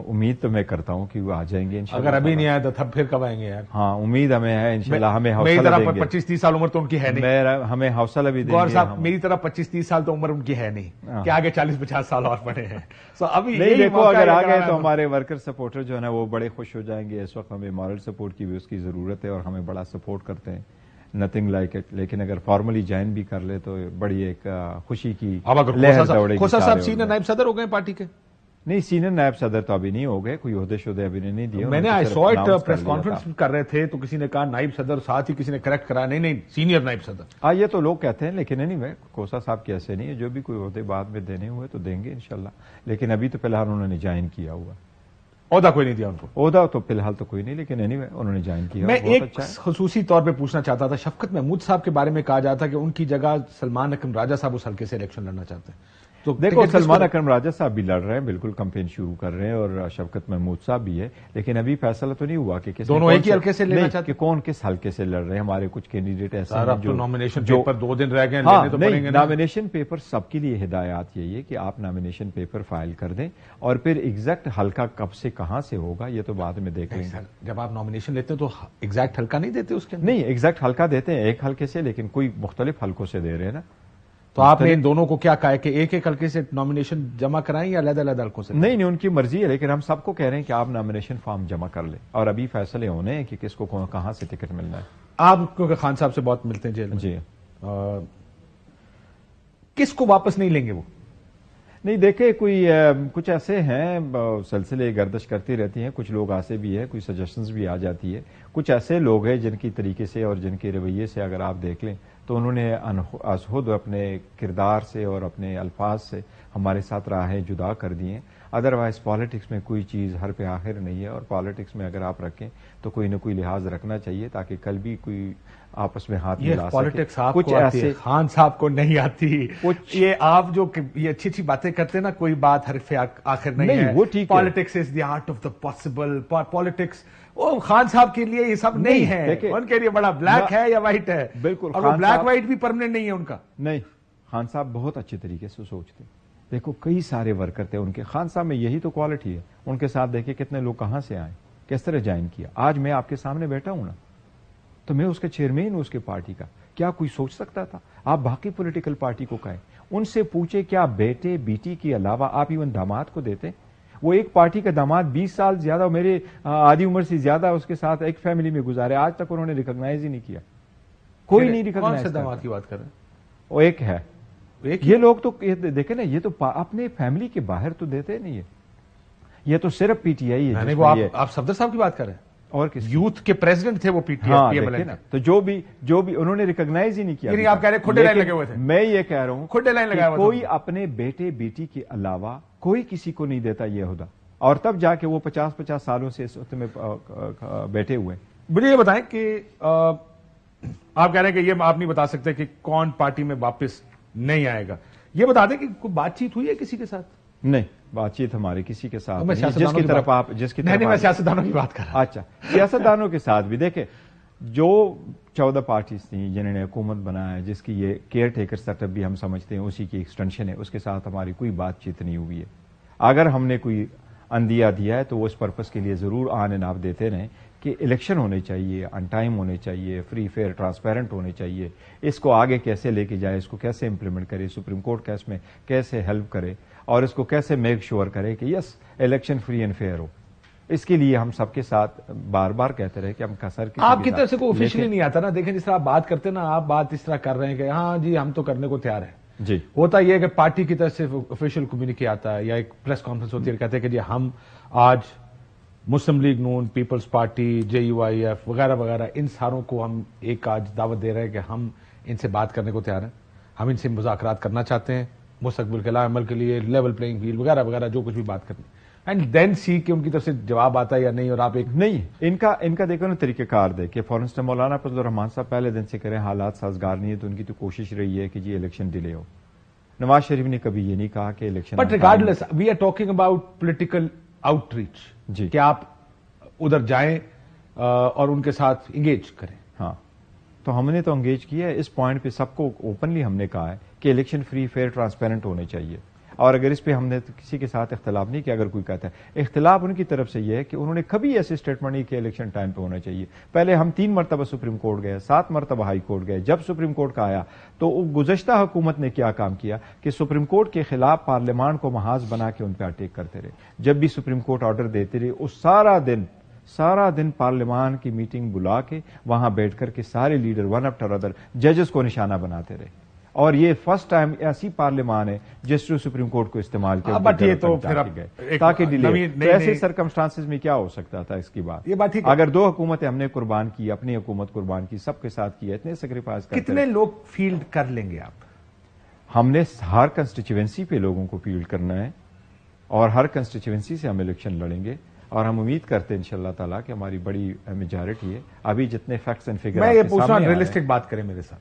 امید تو میں کرتا ہوں کہ وہ آ جائیں گے انشاءاللہ. اگر ابھی نہیں آیا تو تب پھر کب آئیں گے یار؟ ہاں امید ہمیں ہے انشاءاللہ، ہمیں میری حوصلہ طرح دیں گے. 25-30 سال عمر تو ان کی ہے نہیں. ہمیں حوصلہ بھی دیں گور گے. صاحب میری طرح 25-30 سال تو عمر ان کی ہے نہیں کہ آگے 40-50 سال اور پڑے ہیں. سو ابھی نہیں یہی دیکھو موقع اگر ہے آ کہ گئے تو ہمارے ورکر سپورٹر جو ہے نا وہ بڑے خوش ہو جائیں گے. اس وقت ہمیں مورل سپورٹ کی بھی اس کی ضرورت ہے اور ہمیں بڑا سپورٹ کرتے ہیں، نتھنگ لائک اٹ. لیکن اگر فارملی جوائن بھی کر لے تو بڑی ایک خوشی کی لہر دوڑے گی. کھوسا صاحب سینئر نائب صدر ہو گئے پارٹی کے؟ نہیں سینئر نائب صدر تو ابھی نہیں ہو گئے، کوئی عہدے شدے ابھی نہیں دیے. میں نے آئی سو اٹ پریس کانفرنس کر رہے تھے تو کسی نے کہا نائب صدر، ساتھ ہی کسی نے کریکٹ کرا نہیں سینئر نائب صدر. ہاں یہ تو لوگ کہتے ہیں، لیکن نہیں میں کھوسا صاحب کی ایسے نہیں ہے، جو بھی کوئی عہدے بعد میں دینے ہوئے تو دیں گے انشاءاللہ. لیکن ابھی تو فی الحال انہوں نے جوائن کیا ہوا. عہدہ کوئی نہیں دیا ان کو؟ عہدہ تو فی الحال تو کوئی نہیں، لیکن اینی وے انہوں نے جوائن کیا. میں ایک خصوصی طور پہ پوچھنا چاہتا تھا، شفقت محمود صاحب کے بارے میں کہا جاتا کہ ان کی جگہ سلمان اکرم راجہ صاحب اس حلقے سے الیکشن لڑنا چاہتے ہیں. تو دیکھو سلمان اکرم راجہ صاحب بھی لڑ رہے ہیں، بالکل کمپین شروع کر رہے ہیں، اور شفقت محمود صاحب بھی ہے. لیکن ابھی فیصلہ تو نہیں ہوا کہ دونوں ایک ہی حلقے سے لینا چاہتے ہیں، کہ کون کس حلقے سے لڑ رہے ہیں. ہمارے کچھ کینڈیڈیٹ ایسے ہیں جو نامینیشن جو پیپر 2 دن رہ گئے لینے تو پڑیں گے. نامینیشن پیپر سب کے لیے ہدایات یہی ہے کہ آپ نامینیشن پیپر فائل کر دیں، اور پھر ایگزیکٹ حلقہ کب سے کہاں سے ہوگا یہ تو بعد میں دیکھ لیں گے. جب آپ نامینیشن لیتے ہیں تو ایگزیکٹ حلقہ نہیں دیتے اس کے اندر؟ نہیں ایگزیکٹ حلقہ دیتے ہیں ایک حلقے سے، لیکن کوئی مختلف حلقوں سے دے رہے ہیں نا. تو آپ نے ان دونوں کو کیا کہا ہے کہ ایک ایک حلقے سے نامینیشن جمع کرائیں یا علیحدہ علیحدہ حلقوں سے؟ نہیں ان کی مرضی ہے، لیکن ہم سب کو کہہ رہے ہیں کہ آپ نامینیشن فارم جمع کر لیں، اور ابھی فیصلے ہونے ہیں کہ کس کو کہاں سے ٹکٹ ملنا ہے. آپ کیونکہ خان صاحب سے بہت ملتے ہیں جیل میں، جی کس کو واپس نہیں لیں گے وہ؟ نہیں دیکھیں کوئی کچھ ایسے ہیں سلسلے گردش کرتی رہتی ہیں، کچھ لوگ ایسے بھی ہیں، کوئی سجیشنز بھی آ جاتی ہے. کچھ ایسے لوگ ہیں جن کی طریقے سے اور جن کے رویے سے اگر آپ دیکھ لیں تو انہوں نے از خود اپنے کردار سے اور اپنے الفاظ سے ہمارے ساتھ راہیں جدا کر دی ہیں. ادروائز پالیٹکس میں کوئی چیز ہر پہ آخر نہیں ہے، اور پالیٹکس میں اگر آپ رکھیں تو کوئی نہ کوئی لحاظ رکھنا چاہیے تاکہ کل بھی کوئی آپس میں ہاتھ ملا سکے. پالیٹکس آپ کو آتی ہے، خان صاحب کو نہیں آتی. یہ آپ جو یہ اچھی اچھی باتیں کرتے ہیں نا، کوئی بات حرف آخر نہیں ہے. وہ ٹھیک ہے، politics is the art of the possible. Politics وہ خان صاحب کے لیے یہ سب نہیں ہے. ان کے لیے بڑا بلیک ہے یا وائٹ ہے. بالکل، اور وہ بلیک وائٹ بھی پرماننٹ نہیں ہے ان کا. نہیں خان صاحب بہت اچھے طریقے سے سوچتے. دیکھو کئی سارے ورکر تھے ان کے، خان صاحب میں یہی تو کوالٹی ہے. ان کے ساتھ دیکھیں کتنے لوگ کہاں سے آئے، کس طرح جوائن کیا. آج میں آپ کے سامنے بیٹھا ہوں نا، تو میں اس کا چیئرمین ہوں اس کے پارٹی کا. کیا کوئی سوچ سکتا تھا؟ آپ باقی پولیٹیکل پارٹی کو کہیں، ان سے پوچھے کیا بیٹے بیٹی کے علاوہ آپ ایون داماد کو دیتے؟ وہ ایک پارٹی کا داماد 20 سال زیادہ میرے آدھی عمر سے زیادہ اس کے ساتھ ایک فیملی میں گزارے، آج تک انہوں نے ریکگنائز ہی نہیں کیا. کوئی نہیں ریکگنائز. کون سے داماد کی بات کر رہے ہیں؟ وہ ایک ہے. یہ لوگ تو دیکھیں نا، یہ تو اپنے فیملی کے باہر تو دیتے نہیں ہے. یہ تو صرف پی ٹی آئی ہے. آپ صفدر صاحب کی بات کر رہے ہیں؟ اور کس یوتھ کے پریزیڈنٹ تھے وہ P T I am L A. تو جو بھی انہوں نے ریکگنائز ہی نہیں کیا. یعنی آپ کہہ رہے ہیں کھڈے لائن لگے ہوئے تھے؟ میں یہ کہہ رہا ہوں کھڈے لائن لگا ہوا تھا. کوئی اپنے بیٹے بیٹی کے علاوہ کوئی کسی کو نہیں دیتا یہ عہدہ، اور تب جا کے وہ 50 سالوں سے اس عہدے میں بیٹھے ہوئے. مجھے یہ بتائیں کہ آپ کہہ رہے ہیں کہ یہ آپ نہیں بتا سکتے کہ کون پارٹی میں واپس نہیں آئے گا. یہ بتا دیں کہ کوئی بات چیت ہوئی ہے کسی کے ساتھ؟ نہیں بات چیت ہماری کسی کے ساتھ نہیں. جس کی طرف آپ میں سیاستدانوں کی بات کر رہا ہوں. اچھا سیاستدانوں کے ساتھ بھی دیکھیں، جو 14 پارٹیز تھیں جنہوں نے حکومت بنایا، جس کی یہ کیئر ٹیکر سیٹ اپ بھی ہم سمجھتے ہیں اسی کی ایکسٹینشن ہے، اس کے ساتھ ہماری کوئی بات چیت نہیں ہوئی ہے. اگر ہم نے کوئی اندیا دیا ہے تو وہ اس پرپس کے لیے ضرور آن اینڈ آف دیتے رہیں کہ الیکشن ہونے چاہیے، آن ٹائم ہونے چاہیے، فری فیئر ٹرانسپیرنٹ ہونے چاہیے. اس کو آگے کیسے لے کے جائے، اس کو کیسے امپلیمنٹ کرے، سپریم کورٹ کیس میں کیسے ہیلپ کرے، اور اس کو کیسے میک شور کرے کہ یس الیکشن فری اینڈ فیئر ہو. اس کے لیے ہم سب کے ساتھ بار بار کہتے رہے کہ ہم کسر آپ کی طرف سے کوئی آفیشلی نہیں آتا نا. دیکھیں جس طرح آپ بات کرتے ہیں نا، آپ بات اس طرح کر رہے ہیں کہ ہاں جی ہم تو کرنے کو تیار ہیں. جی ہوتا یہ کہ پارٹی کی طرف سے آفیشیل کمیونیکے آتا ہے یا ایک پریس کانفرنس ہوتی ہے، کہتے ہیں کہ جی ہم آج Muslim League Noon, Peoples Party, J U I F وغیرہ وغیرہ ان ساروں کو ہم ایک آج دعوت دے رہے ہیں کہ ہم ان سے بات کرنے کو تیار ہیں، ہم ان سے مذاکرات کرنا چاہتے ہیں مستقبل کے عمل کے لیے، لیول پلینگ فیلڈ وغیرہ وغیرہ جو کچھ بھی بات کرنی. اینڈ دین سی کہ ان کی طرف سے جواب آتا ہے یا نہیں. اور آپ ایک نہیں ان کا دیکھو نا طریقہ کار دیکھیں. فار انسٹنس مولانا فضل الرحمان صاحب پہلے دن سے کریں حالات سازگار نہیں ہے تو ان کی تو کوشش رہی ہے کہ جی الیکشن ڈیلے ہو. نواز شریف نے کبھی یہ نہیں کہا کہ election. But regardless we are talking about political outreach. جی کہ آپ ادھر جائیں، اور ان کے ساتھ انگیج کریں. ہاں تو ہم نے تو انگیج کیا ہے. اس پوائنٹ پہ سب کو اوپنلی ہم نے کہا ہے کہ الیکشن فری فیئر ٹرانسپیرنٹ ہونے چاہیے. اور اگر اس پہ ہم نے کسی کے ساتھ اختلاف نہیں کیا. اگر کوئی کہتا ہے اختلاف ان کی طرف سے یہ ہے کہ انہوں نے کبھی ایسی اسٹیٹمنٹ نہیں کہ الیکشن ٹائم پہ ہونا چاہیے. پہلے ہم 3 مرتبہ سپریم کورٹ گئے, 7 مرتبہ ہائی کورٹ گئے. جب سپریم کورٹ کا آیا تو گزشتہ حکومت نے کیا کام کیا کہ سپریم کورٹ کے خلاف پارلیمان کو محاذ بنا کے ان پہ اٹیک کرتے رہے. جب بھی سپریم کورٹ آرڈر دیتے رہے اس سارا دن پارلیمان کی میٹنگ بلا کے وہاں بیٹھ کر کے سارے لیڈر ون آفٹر ادر ججز کو نشانہ بناتے رہے. اور یہ فرسٹ ٹائم ایسی پارلیمان ہے جس نے سپریم کورٹ کو استعمال کیا تاکہ ڈیلے. ایسے سرکمسٹانسز میں کیا ہو سکتا تھا اس کی بات. یہ بات اگر 2 حکومتیں ہم نے قربان کی, اپنی حکومت قربان کی, سب کے ساتھ کیا, اتنے سیکریفائز کرتے کتنے لوگ فیلڈ کر لیں گے آپ؟ ہم نے ہر کنسٹیچوئنسی پہ لوگوں کو فیلڈ کرنا ہے اور ہر کنسٹیچوئنسی سے ہم الیکشن لڑیں گے. اور ہم امید کرتے ہیں انشاءاللہ تعالیٰ کہ ہماری بڑی میجارٹی ہے. ابھی جتنے فیکٹس اینڈ فگر میں یہ پوچھ رہا ہوں, ریئلسٹک بات کریں میرے ساتھ.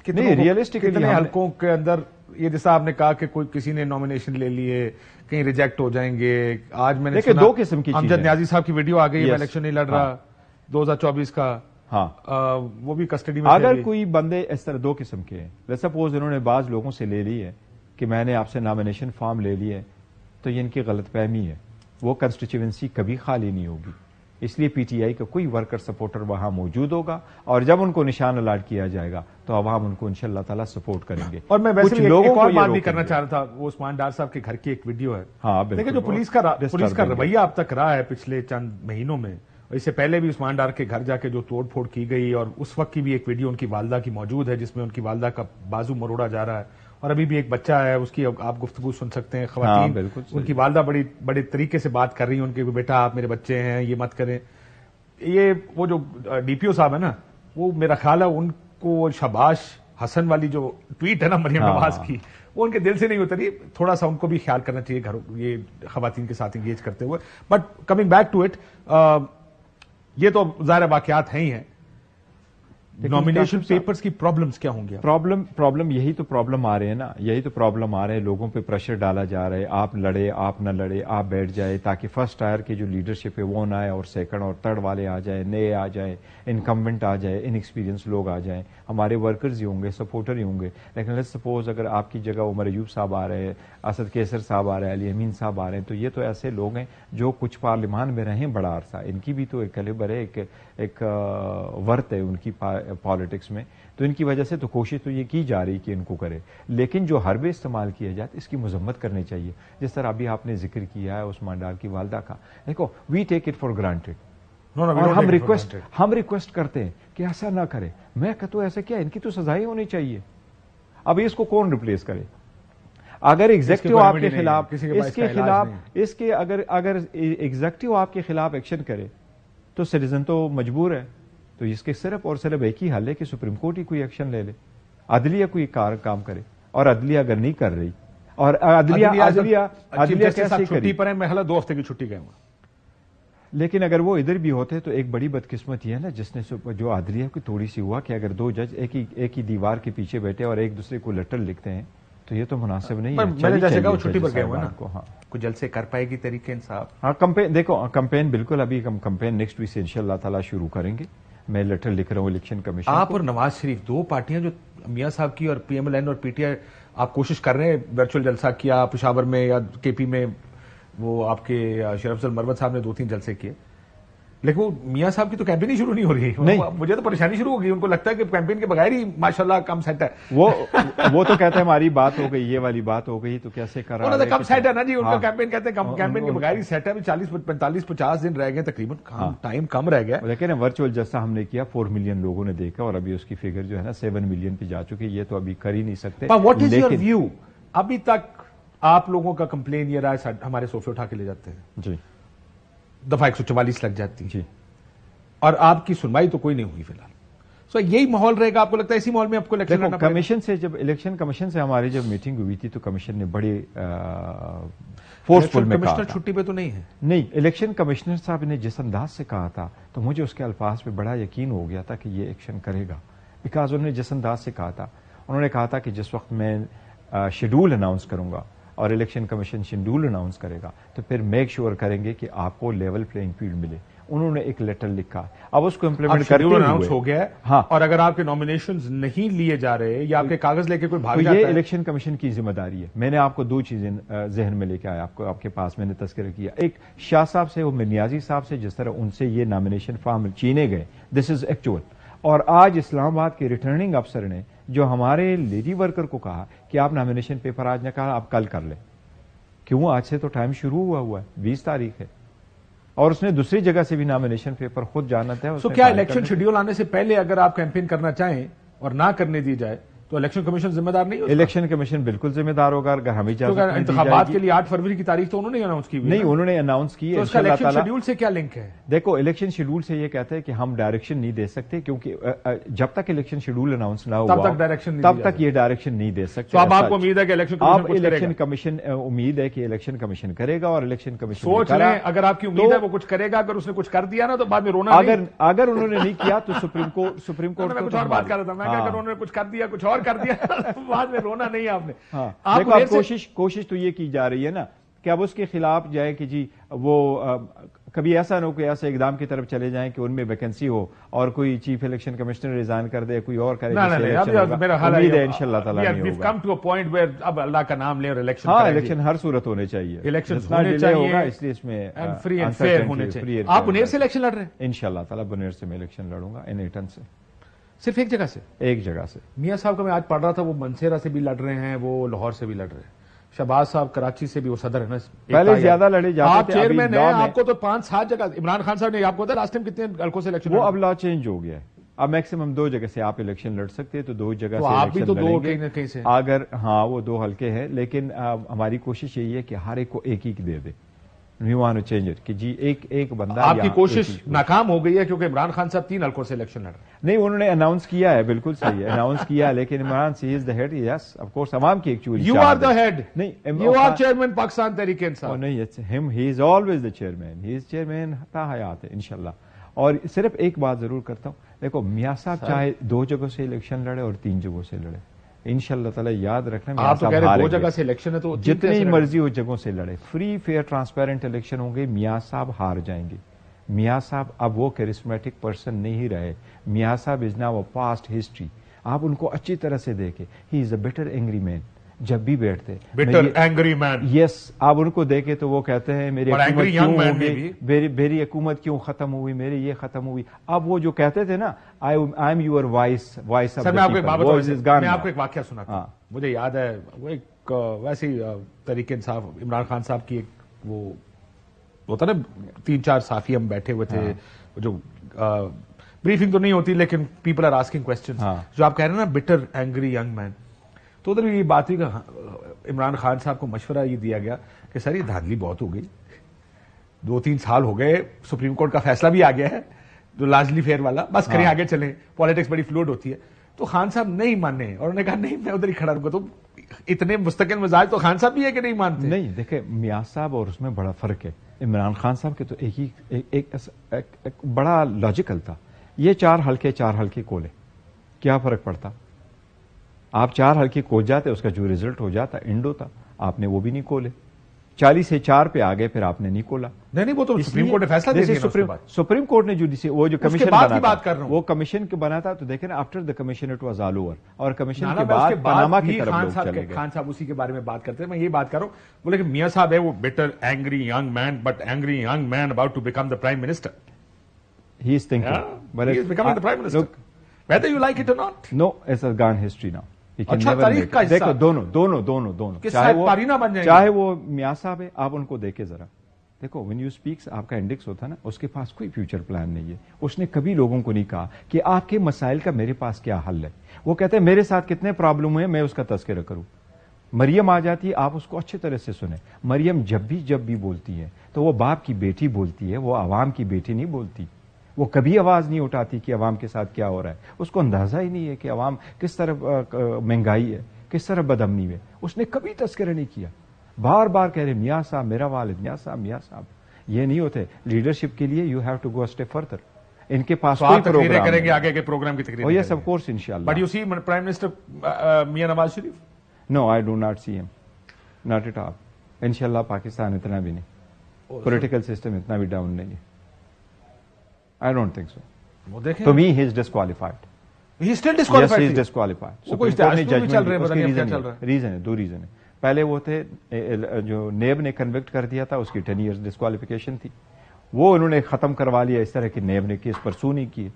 نہیں ریئلسٹک کتنے حلقوں کے اندر یہ جیسا آپ نے کہا کہ کوئی کسی نے نامینیشن لے لیے, کہیں ریجیکٹ ہو جائیں گے. آج میں نے سنا 2 قسم کی امجد نیازی صاحب کی ویڈیو آ گئی, میں الیکشن نہیں لڑ رہا 2024 کا. ہاں وہ بھی کسٹڈی میں. اگر کوئی بندے اس طرح 2 قسم کے ہیں, لیٹس سپوز انہوں نے بعض لوگوں سے لے لی ہے کہ میں نے آپ سے نامینیشن فارم لے لی ہے, تو یہ ان کی غلط فہمی ہے. وہ کنسٹیچوئنسی کبھی خالی نہیں ہوگی. اس لیے پی ٹی آئی کا کوئی ورکر سپورٹر وہاں موجود ہوگا اور جب ان کو نشان الاٹ کیا جائے گا تو عوام ان کو انشاءاللہ تعالیٰ سپورٹ کریں گے. اور میں ویسے ایک اور بات بھی کرنا چاہ رہا تھا, وہ عثمان ڈار صاحب کے گھر کی ایک ویڈیو ہے. ہاں دیکھیں جو پولیس کا رویہ اب تک رہا ہے پچھلے چند مہینوں میں, اس سے پہلے بھی عثمان ڈار کے گھر جا کے جو توڑ پھوڑ کی گئی, اور اس وقت کی بھی ایک ویڈیو ان کی والدہ کی موجود ہے جس میں ان کی والدہ کا بازو مروڑا جا رہا ہے, اور ابھی بھی ایک بچہ ہے اس کی آپ گفتگو سن سکتے ہیں. خواتین ان کی والدہ بڑے طریقے سے بات کر رہی ہیں ان کے, بیٹا آپ میرے بچے ہیں, یہ مت کریں. یہ وہ جو ڈی پی او صاحب ہے نا, وہ میرا خیال ہے ان کو شاباش حسن والی جو ٹویٹ ہے نا مریم نواز کی, وہ ان کے دل سے نہیں اتری. تھوڑا سا ان کو بھی خیال کرنا چاہیے یہ خواتین کے ساتھ انگیج کرتے ہوئے. But coming back to it, یہ تو ظاہر واقعات ہیں ہی ہیں. نامینیشن پیپرز کی پرابلمز کیا ہوں گے؟ پرابلم یہی تو پرابلم آ رہے ہیں نا, یہی تو پرابلم آ رہے ہیں. لوگوں پہ پریشر ڈالا جا رہا ہے, آپ لڑے آپ نہ لڑے, آپ بیٹھ جائے تاکہ فرسٹ ٹائر کی جو لیڈرشپ ہے وہ نہ آئے اور سیکنڈ اور تھرڈ والے آ جائیں, نئے آ جائیں, انکمبنٹ آ جائے, ان ایکسپیرینس لوگ آ جائیں. ہمارے ورکرز ہی ہوں گے, سپورٹر ہی ہوں گے. لیکن لیٹس سپوز اگر آپ کی جگہ عمر ایوب صاحب آ رہے ہیں, اسد کیسر صاحب آ رہے ہیں, علی امین صاحب آ رہے ہیں, تو یہ تو ایسے لوگ ہیں جو کچھ پارلیمان میں رہیں بڑا عرصہ, ان کی بھی تو ایک کیلیبر ہے, ایک ورت ہے ان کی پالیٹکس میں. تو ان کی وجہ سے تو کوشش تو یہ کی جا رہی کہ ان کو کرے, لیکن جو حربے استعمال کیا جاتا اس کی مذمت کرنی چاہیے. جس طرح ابھی آپ نے ذکر کیا ہے عثمان ڈار کی والدہ کا, دیکھو وی ٹیک اٹ فار گرانٹیڈ, اور ہم ریکویسٹ کرتے ہیں کہ ایسا نہ کرے. میں کہتا ہوں ایسا کیا, ان کی تو سزائیں ہونی چاہیے. اب اس کو کون ریپلیس کرے؟ اگر ایگزیکٹو آپ کے خلاف اگر ایگزیکٹو آپ کے خلاف ایکشن کرے تو سٹیزن تو مجبور ہے. تو اس کے صرف اور صرف ایک ہی حل ہے کہ سپریم کورٹ ہی کوئی ایکشن لے لے, عدلیہ کوئی کام کرے. اور عدلیہ اگر نہیں کر رہی, اور عدلیہ کیسے چھٹی پر ہے, میں 2 ہفتے کی چھٹی گئے ہوں. لیکن اگر وہ ادھر بھی ہوتے تو ایک بڑی بدقسمت یہ ہے نا, جس نے جو عدلیہ کی تھوڑی سی ہوا کہ اگر 2 جج ایک ہی دیوار کے پیچھے بیٹھے اور ایک دوسرے کو لیٹر لکھتے ہیں تو یہ تو مناسب نہیں ہے. میں نے جیسے کہا وہ چھٹی پر گئے ہوئے نا, کوئی جلسے کر پائے گی تحریک انصاف. ہاں کمپین, دیکھو کمپین بالکل, ابھی ہم کمپین نیکسٹ ویک سے انشاءاللہ تعالیٰ شروع کریں گے. میں لیٹر لکھ رہا ہوں الیکشن کمیشن. آپ اور نواز شریف 2 پارٹیاں جو میاں صاحب کی اور پی ایم ایل این اور پی ٹی آئی, آپ کوشش کر رہے ہیں, ورچوئل جلسہ کیا پشاور میں یا کے پی میں, وہ آپ کے شریف افضل مروت صاحب نے 2-3 جلسے کیے, لیکن وہ میاں صاحب کی تو کیمپین ہی شروع نہیں ہو رہی. مجھے تو پریشانی شروع ہو گئی, ان کو لگتا ہے کہ کیمپین کے بغیر ہی ماشاءاللہ کم سیٹ ہے. وہ تو کہتے ہیں ہماری بات ہو گئی, یہ والی بات ہو گئی تو کیسے کر رہا ہے, کم سیٹ ہے نا جی. ان کا کیمپین کہتے ہیں کیمپین کے بغیر ہی سیٹ ہے. 40-45-50 دن رہ گئے تقریباً, ٹائم کم رہ گیا. لیکن ورچوئل جلسہ ہم نے کیا, 4 ملین لوگوں نے دیکھا, اور ابھی اس کی فگر جو ہے نا 7 ملین پہ جا چکی. یہ تو ابھی کر ہی نہیں سکتے. What is your view? ابھی تک آپ لوگوں کا کمپلین یہ رہا ہے, ہمارے صوفے اٹھا کے لے جاتے ہیں جی, دفعہ 144 لگ جاتی جی, اور آپ کی سنوائی تو کوئی نہیں ہوئی فی الحال. سو یہی ماحول رہے گا, آپ کو لگتا ہے اسی ماحول میں آپ کو الیکشن کمیشن سے, جب الیکشن کمیشن سے ہماری جب میٹنگ ہوئی تھی تو کمیشن نے بڑے فورسفل میں کہا, کمشنر چھٹی پہ تو نہیں ہے. نہیں, الیکشن کمشنر صاحب نے جس انداز سے کہا تھا تو مجھے اس کے الفاظ پہ بڑا یقین ہو گیا تھا کہ یہ ایکشن کرے گا. بیکاز انہوں نے جس انداز سے کہا تھا, انہوں نے کہا تھا کہ جس وقت میں شیڈول اناؤنس کروں گا اور الیکشن کمیشن شیڈول اناؤنس کرے گا تو پھر میک شیور کریں گے کہ آپ کو لیول پلینگ فیلڈ ملے. انہوں نے ایک لیٹر لکھا, اب اس کو امپلیمنٹ کرتے ہوئے ہو گیا ہے. ہاں, اور اگر آپ کے نامینیشنز نہیں لیے جا رہے یا آپ کے کاغذ لے کے کوئی بھاگ جاتا ہے, یہ الیکشن کمیشن کی ذمہ داری ہے. میں نے آپ کو 2 چیزیں ذہن میں لے کے آیا, آپ کے پاس میں نے تذکرہ کیا. ایک شاہ صاحب سے, وہ نیازی صاحب سے, جس طرح ان سے یہ نامینیشن فارم چینے گئے, دس از ایکچوئل. اور آج اسلام آباد کے ریٹرننگ افسر نے جو ہمارے لیڈی ورکر کو کہا کہ آپ نامینیشن پیپر آج نہ کہا, آپ کل کر لیں. کیوں؟ آج سے تو ٹائم شروع ہوا ہے, 20 تاریخ ہے, اور اس نے دوسری جگہ سے بھی نامینیشن پیپر خود جانا تھا. سو کیا الیکشن شیڈیول آنے سے پہلے اگر آپ کیمپین کرنا چاہیں اور نہ کرنے دی جائے تو الیکشن کمیشن ذمہ دار نہیں ہوگا؟ الیکشن کمیشن بالکل ذمہ دار ہوگا. اگر ہمیں انتخابات کے لیے 8 فروری کی تاریخ تو انہوں نے اناؤنس کی نہیں, انہوں نے اناؤنس کی. تو اس کا الیکشن شیڈیول سے کیا لنک ہے؟ دیکھو, الیکشن شیڈول سے یہ کہتے ہیں کہ ہم ڈائریکشن نہیں دے سکتے, کیونکہ جب تک الیکشن شیڈول اناؤنس نہ ہوا تب تک یہ ڈائریکشن نہیں دے سکتے. تو اب آپ کو امید ہے کہ الیکشن کمیشن امید ہے کہ الیکشن کمیشن کرے گا, اور الیکشن کمیشن سوچ لیں اگر آپ کی امید ہے وہ کچھ کرے گا, اگر اس نے کچھ کر دیا نا تو بعد میں رونا. اگر انہوں نے نہیں کیا تو سپریم کورٹ میں کچھ اور بات کر رہا تھا, میں اگر انہوں نے کچھ کر دیا, کچھ اور کر دیا بعد میں رونا نہیں آپ نے. دیکھو, کوشش تو یہ کی جا رہی ہے نا کہ اب اس کے خلاف جائے کہ جی وہ کبھی ایسا نہ ہو کہ ایسے اقدام کی طرف چلے جائیں کہ ان میں ویکنسی ہو اور کوئی چیف الیکشن کمشنر ریزائن کر دے, کوئی اور کرے. امید ہے انشاءاللہ تعالیٰ نہیں ہوگا. اب اللہ کا نام لیں اور الیکشن. ہاں, الیکشن ہر صورت ہونے چاہیے, الیکشن ہونے چاہیے ہوگا, اس لیے اس میں فری اینڈ فیئر ہونے چاہیے. آپ بنیر سے الیکشن لڑ رہے ہیں؟ انشاءاللہ تعالیٰ بنیر سے میں الیکشن لڑوں گا, انیٹن سے. صرف ایک جگہ سے؟ ایک جگہ سے. میاں صاحب کا میں آج پڑھ رہا تھا, وہ منسیرا سے بھی لڑ رہے ہیں, وہ لاہور سے بھی لڑ رہے ہیں. شہباز صاحب کراچی سے بھی, وہ صدر ہے نا, پہلے زیادہ لڑے جاتے تھے. آپ چیئرمین ہیں, آپ کو تو 5-7 جگہ. عمران خان صاحب نے آپ کو پتا لاسٹ ٹائم کتنے حلقوں سے الیکشن؟ وہ اب لا چینج ہو گیا ہے, اب میکسیمم 2 جگہ سے آپ الیکشن لڑ سکتے ہیں, تو 2 جگہ سے آپ بھی تو 2 گے. کہیں نہ کہیں سے. اگر ہاں وہ 2 حلقے ہیں, لیکن ہماری کوشش یہی ہے کہ ہر ایک کو ایک دے دے. We want to change it کہ جی ایک بندہ. آپ کی کوشش ناکام ہو گئی ہے کیونکہ عمران خان صاحب 3 حلقوں سے الیکشن لڑ رہے ہیں. نہیں, انہوں نے اناؤنس کیا ہے, بالکل صحیح ہے, اناؤنس کیا ہے, لیکن عمران سی is the head. Yes of course, عوام کی actually you are the head. نہیں, you are chairman Pakistan Tehreek Insaf. نہیں, it's him, he is always the chairman, he is chairman تا حیات ہے انشاءاللہ. اور صرف ایک بات ضرور کرتا ہوں, دیکھو میاں صاحب چاہے 2 جگہوں سے الیکشن لڑے اور 3 جگہوں سے لڑے, انشاءاللہ تعالی یاد رکھنا. آپ تو کہہ رہے 2 جگہ سے الیکشن ہے تو جتنی مرضی اس جگہوں سے لڑے, فری فیئر ٹرانسپیرنٹ الیکشن ہوں گے. میاں صاحب ہار جائیں گے. میاں صاحب اب وہ کیرسمیٹک پرسن نہیں رہے. میاں صاحب is now a past history. آپ ان کو اچھی طرح سے دیکھیں, ہی از اے بیٹر اینگری مین. جب بھی بیٹھتے بیٹر اینگری مین, یس, آپ ان کو دیکھیں تو وہ کہتے ہیں میری حکومت کیوں ختم ہوئی, میری یہ ختم ہوئی. اب وہ جو کہتے تھے نا, I'm your voice of the people. میں آپ کو ایک واقعہ سناتا ہوں. مجھے یاد ہے, وہ ایک ویسے تحریک انصاف عمران خان صاحب کی ایک وہ ہوتا نا, 3-4 صحافی ہم بیٹھے ہوئے تھے, جو بریفنگ تو نہیں ہوتی لیکن پیپل آر آسکنگ کوسچنز, جو آپ کہہ رہے ہیں نا بٹر اینگری ینگ مین. تو ادھر یہ بات ہوئی کہ عمران خان صاحب کو مشورہ یہ دیا گیا کہ سر یہ دھاندلی بہت ہو گئی, 2-3 سال ہو گئے, سپریم کورٹ کا فیصلہ بھی آ گیا ہے جو لارجلی فیئر والا, بس کریں آگے چلیں, پالیٹکس بڑی فلوئڈ ہوتی ہے. تو خان صاحب نہیں مانے, اور انہوں نے کہا نہیں میں ادھر ہی کھڑا رہوں گا. تو اتنے مستقل مزاج تو خان صاحب بھی ہے کہ نہیں مانتے؟ نہیں, دیکھیں میاں صاحب اور اس میں بڑا فرق ہے. عمران خان صاحب کے تو ایک بڑا لاجیکل تھا, یہ 4 حلقے کولے, کیا فرق پڑتا؟ آپ 4 حلقے کھول جاتے, اس کا جو ریزلٹ ہو جاتا اینڈ ہوتا. آپ نے وہ بھی نہیں کھولے, 40 سے 4 پہ آ گئے, پھر آپ نے نہیں کھولا. نہیں, وہ تو سپریم کورٹ نے فیصلہ دے دیا. سپریم کورٹ نے جو وہ جو کمیشن بنا, وہ کمیشن کے بنا تھا, تو دیکھیں نا after the commission it was all over, اور کمیشن کے بعد پاناما کی طرف لوگ چلے گئے. خان صاحب اسی کے بارے میں بات کرتے ہیں, میں یہ بات کر رہا ہوں. بولے کہ میاں صاحب ہے وہ better angry young man, but angry young man about to become the prime minister. He is thinking he is becoming the prime minister whether you like it or not. No, it's a gone history now. اچھا تاریخ کا دیکھو دونوں چاہے وہ میاں صاحب ہے, آپ ان کو دیکھیں ذرا. دیکھو when you speak, آپ کا انڈیکس ہوتا ہے نا, اس کے پاس کوئی فیوچر پلان نہیں ہے. اس نے کبھی لوگوں کو نہیں کہا کہ آپ کے مسائل کا میرے پاس کیا حل ہے. وہ کہتے ہیں میرے ساتھ کتنے پرابلم ہوئے, میں اس کا تذکرہ کروں. مریم آ جاتی ہے, آپ اس کو اچھی طرح سے سنیں. مریم جب بھی بولتی ہے تو وہ باپ کی بیٹی بولتی ہے, وہ عوام کی بیٹی نہیں بولتی. وہ کبھی آواز نہیں اٹھاتی کہ عوام کے ساتھ کیا ہو رہا ہے. اس کو اندازہ ہی نہیں ہے کہ عوام کس طرح مہنگائی ہے, کس طرح بدامنی ہے. اس نے کبھی تذکرہ نہیں کیا. بار بار کہہ رہے میاں صاحب میرا والد, میاں صاحب. یہ نہیں ہوتے. لیڈرشپ کے لیے you have to go step further. ان کے پاس کوئی پروگرام کریں گے, آگے کے پروگرام کی تقریر. یس آف کورس انشاءاللہ. But you see prime minister Mian Nawaz Sharif? No, I do not see him. Not at all. انشاءاللہ پاکستان اتنا بھی نہیں, پولیٹیکل سسٹم اتنا بھی ڈاؤن نہیں ہے. I don't think so. وہ دیکھیں to me he is disqualified. He still Yes, he is disqualified. disqualified. وہ کوئی Supreme Court نے اشتہار بھی چل رہے ہیں, judgment پتہ دی, نہیں اس کی اب کیا چل رہا ہے. ریزن ہے, دو ریزن ہے. پہلے وہ تھے جو نیب نے کنوکٹ کر دیا تھا, اس کی 10 years ڈسکوالیفیکیشن تھی, وہ انہوں نے ختم کروا لیا. اس طرح کی نیب نے کیس پرسو نہیں کیے.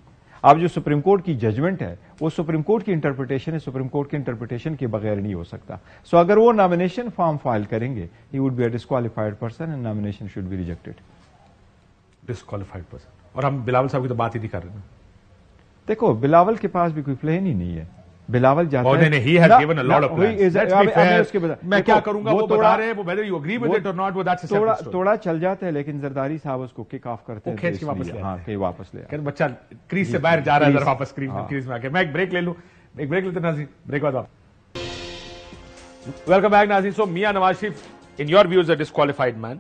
اب جو سپریم کورٹ کی ججمنٹ ہے وہ سپریم کورٹ کی انٹرپریٹیشن ہے, سپریم کورٹ کی انٹرپریٹیشن کے بغیر نہیں ہو سکتا. سو اگر وہ نامینیشن فارم فائل کریں گے, he would be a disqualified person and nomination should be rejected. Disqualified person. اور ہم بلاول صاحب کی تو بات ہی نہیں کر رہے نا. دیکھو بلاول کے پاس بھی کوئی پلین ہی نہیں ہے. بلاول جاتا اور ہے, he has given a lot of plans. Let's be fair. میں کیا کروں گا وہ بتا رہے ہیں, وہ whether you agree with it or not, وہ that's a separate story. توڑا چل جاتا ہے, لیکن زرداری صاحب اس کو کک آف کرتے ہیں, کھینچ کے واپس لے ہاں کہ واپس لے آئے. کہ بچہ کریز سے باہر جا رہا ہے, ذرا واپس کریز میں آ کے. میں ایک بریک لے لوں, ایک بریک لیتے ناظرین, بریک بعد واپس. ویلکم بیک ناظرین. So Mian Nawaz Sharif in your views a disqualified man.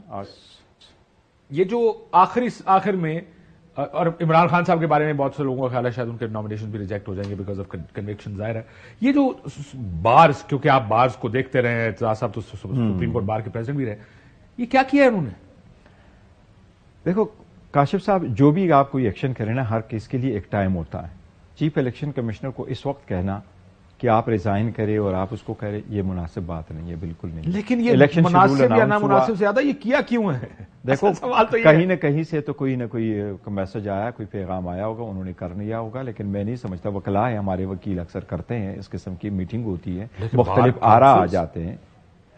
یہ جو آخر میں, اور عمران خان صاحب کے بارے میں بہت سے لوگوں کا خیال ہے شاید ان کے نامینیشن بھی ریجیکٹ ہو جائیں گے بیکاز آف کنوکشن. ظاہر ہے یہ جو بارز, کیونکہ آپ بارز کو دیکھتے رہے ہیں, اعتزاز صاحب تو سپریم کورٹ بار کے پریزیڈنٹ بھی رہے, یہ کیا کیا ہے انہوں نے؟ دیکھو کاشف صاحب, جو بھی آپ کوئی ایکشن کریں نا, ہر کس کے لیے ایک ٹائم ہوتا ہے. چیف الیکشن کمشنر کو اس وقت کہنا کہ آپ ریزائن کریں اور آپ اس کو کریں, یہ مناسب بات نہیں ہے, بالکل نہیں. لیکن یہ مناسب یا نامناسب سے زیادہ یہ کیا کیوں ہے؟ دیکھو کہیں نہ کہیں سے تو کوئی نہ کوئی میسج آیا, کوئی پیغام آیا ہوگا, انہوں نے کر لیا ہوگا. لیکن میں نہیں سمجھتا, وکلا ہے ہمارے وکیل اکثر کرتے ہیں, اس قسم کی میٹنگ ہوتی ہے, مختلف آرا آ جاتے ہیں,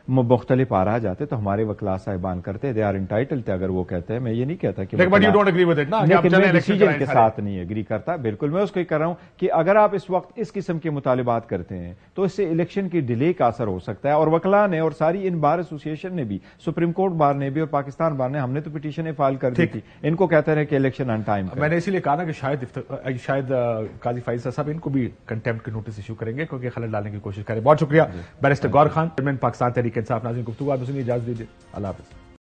مختلف آرا جاتے تو ہمارے وکلا صاحبان کرتے, دے آر انٹائٹلڈ. اگر وہ کہتے ہیں, میں یہ نہیں کہتا کہ میں ڈیسیجن کے ساتھ نہیں ایگری کرتا. بالکل میں اس کو کہہ رہا ہوں کہ اگر آپ اس وقت اس قسم کے مطالبات کرتے ہیں تو اس سے الیکشن کی ڈیلے کا اثر ہو سکتا ہے. اور وکلا نے اور ساری ان بار ایسوسیشن نے بھی, سپریم کورٹ بار نے بھی اور پاکستان بار نے, ہم نے تو پٹیشنیں فائل کر دی تھی, ان کو کہتے رہے کہ الیکشن آن ٹائم. میں نے اسی لیے کہا نا کہ شاید قاضی فائز صاحب ان کو بھی کنٹمپٹ کے نوٹس ایشو کریں گے کیونکہ خلل ڈالنے کی کوشش کریں. بہت شکریہ بیرسٹر گور خان, چیئرمین پاکستان تحریک انصاف. ناظرین گفتگو آپ سنیے, اجازت دیجیے, اللہ حافظ.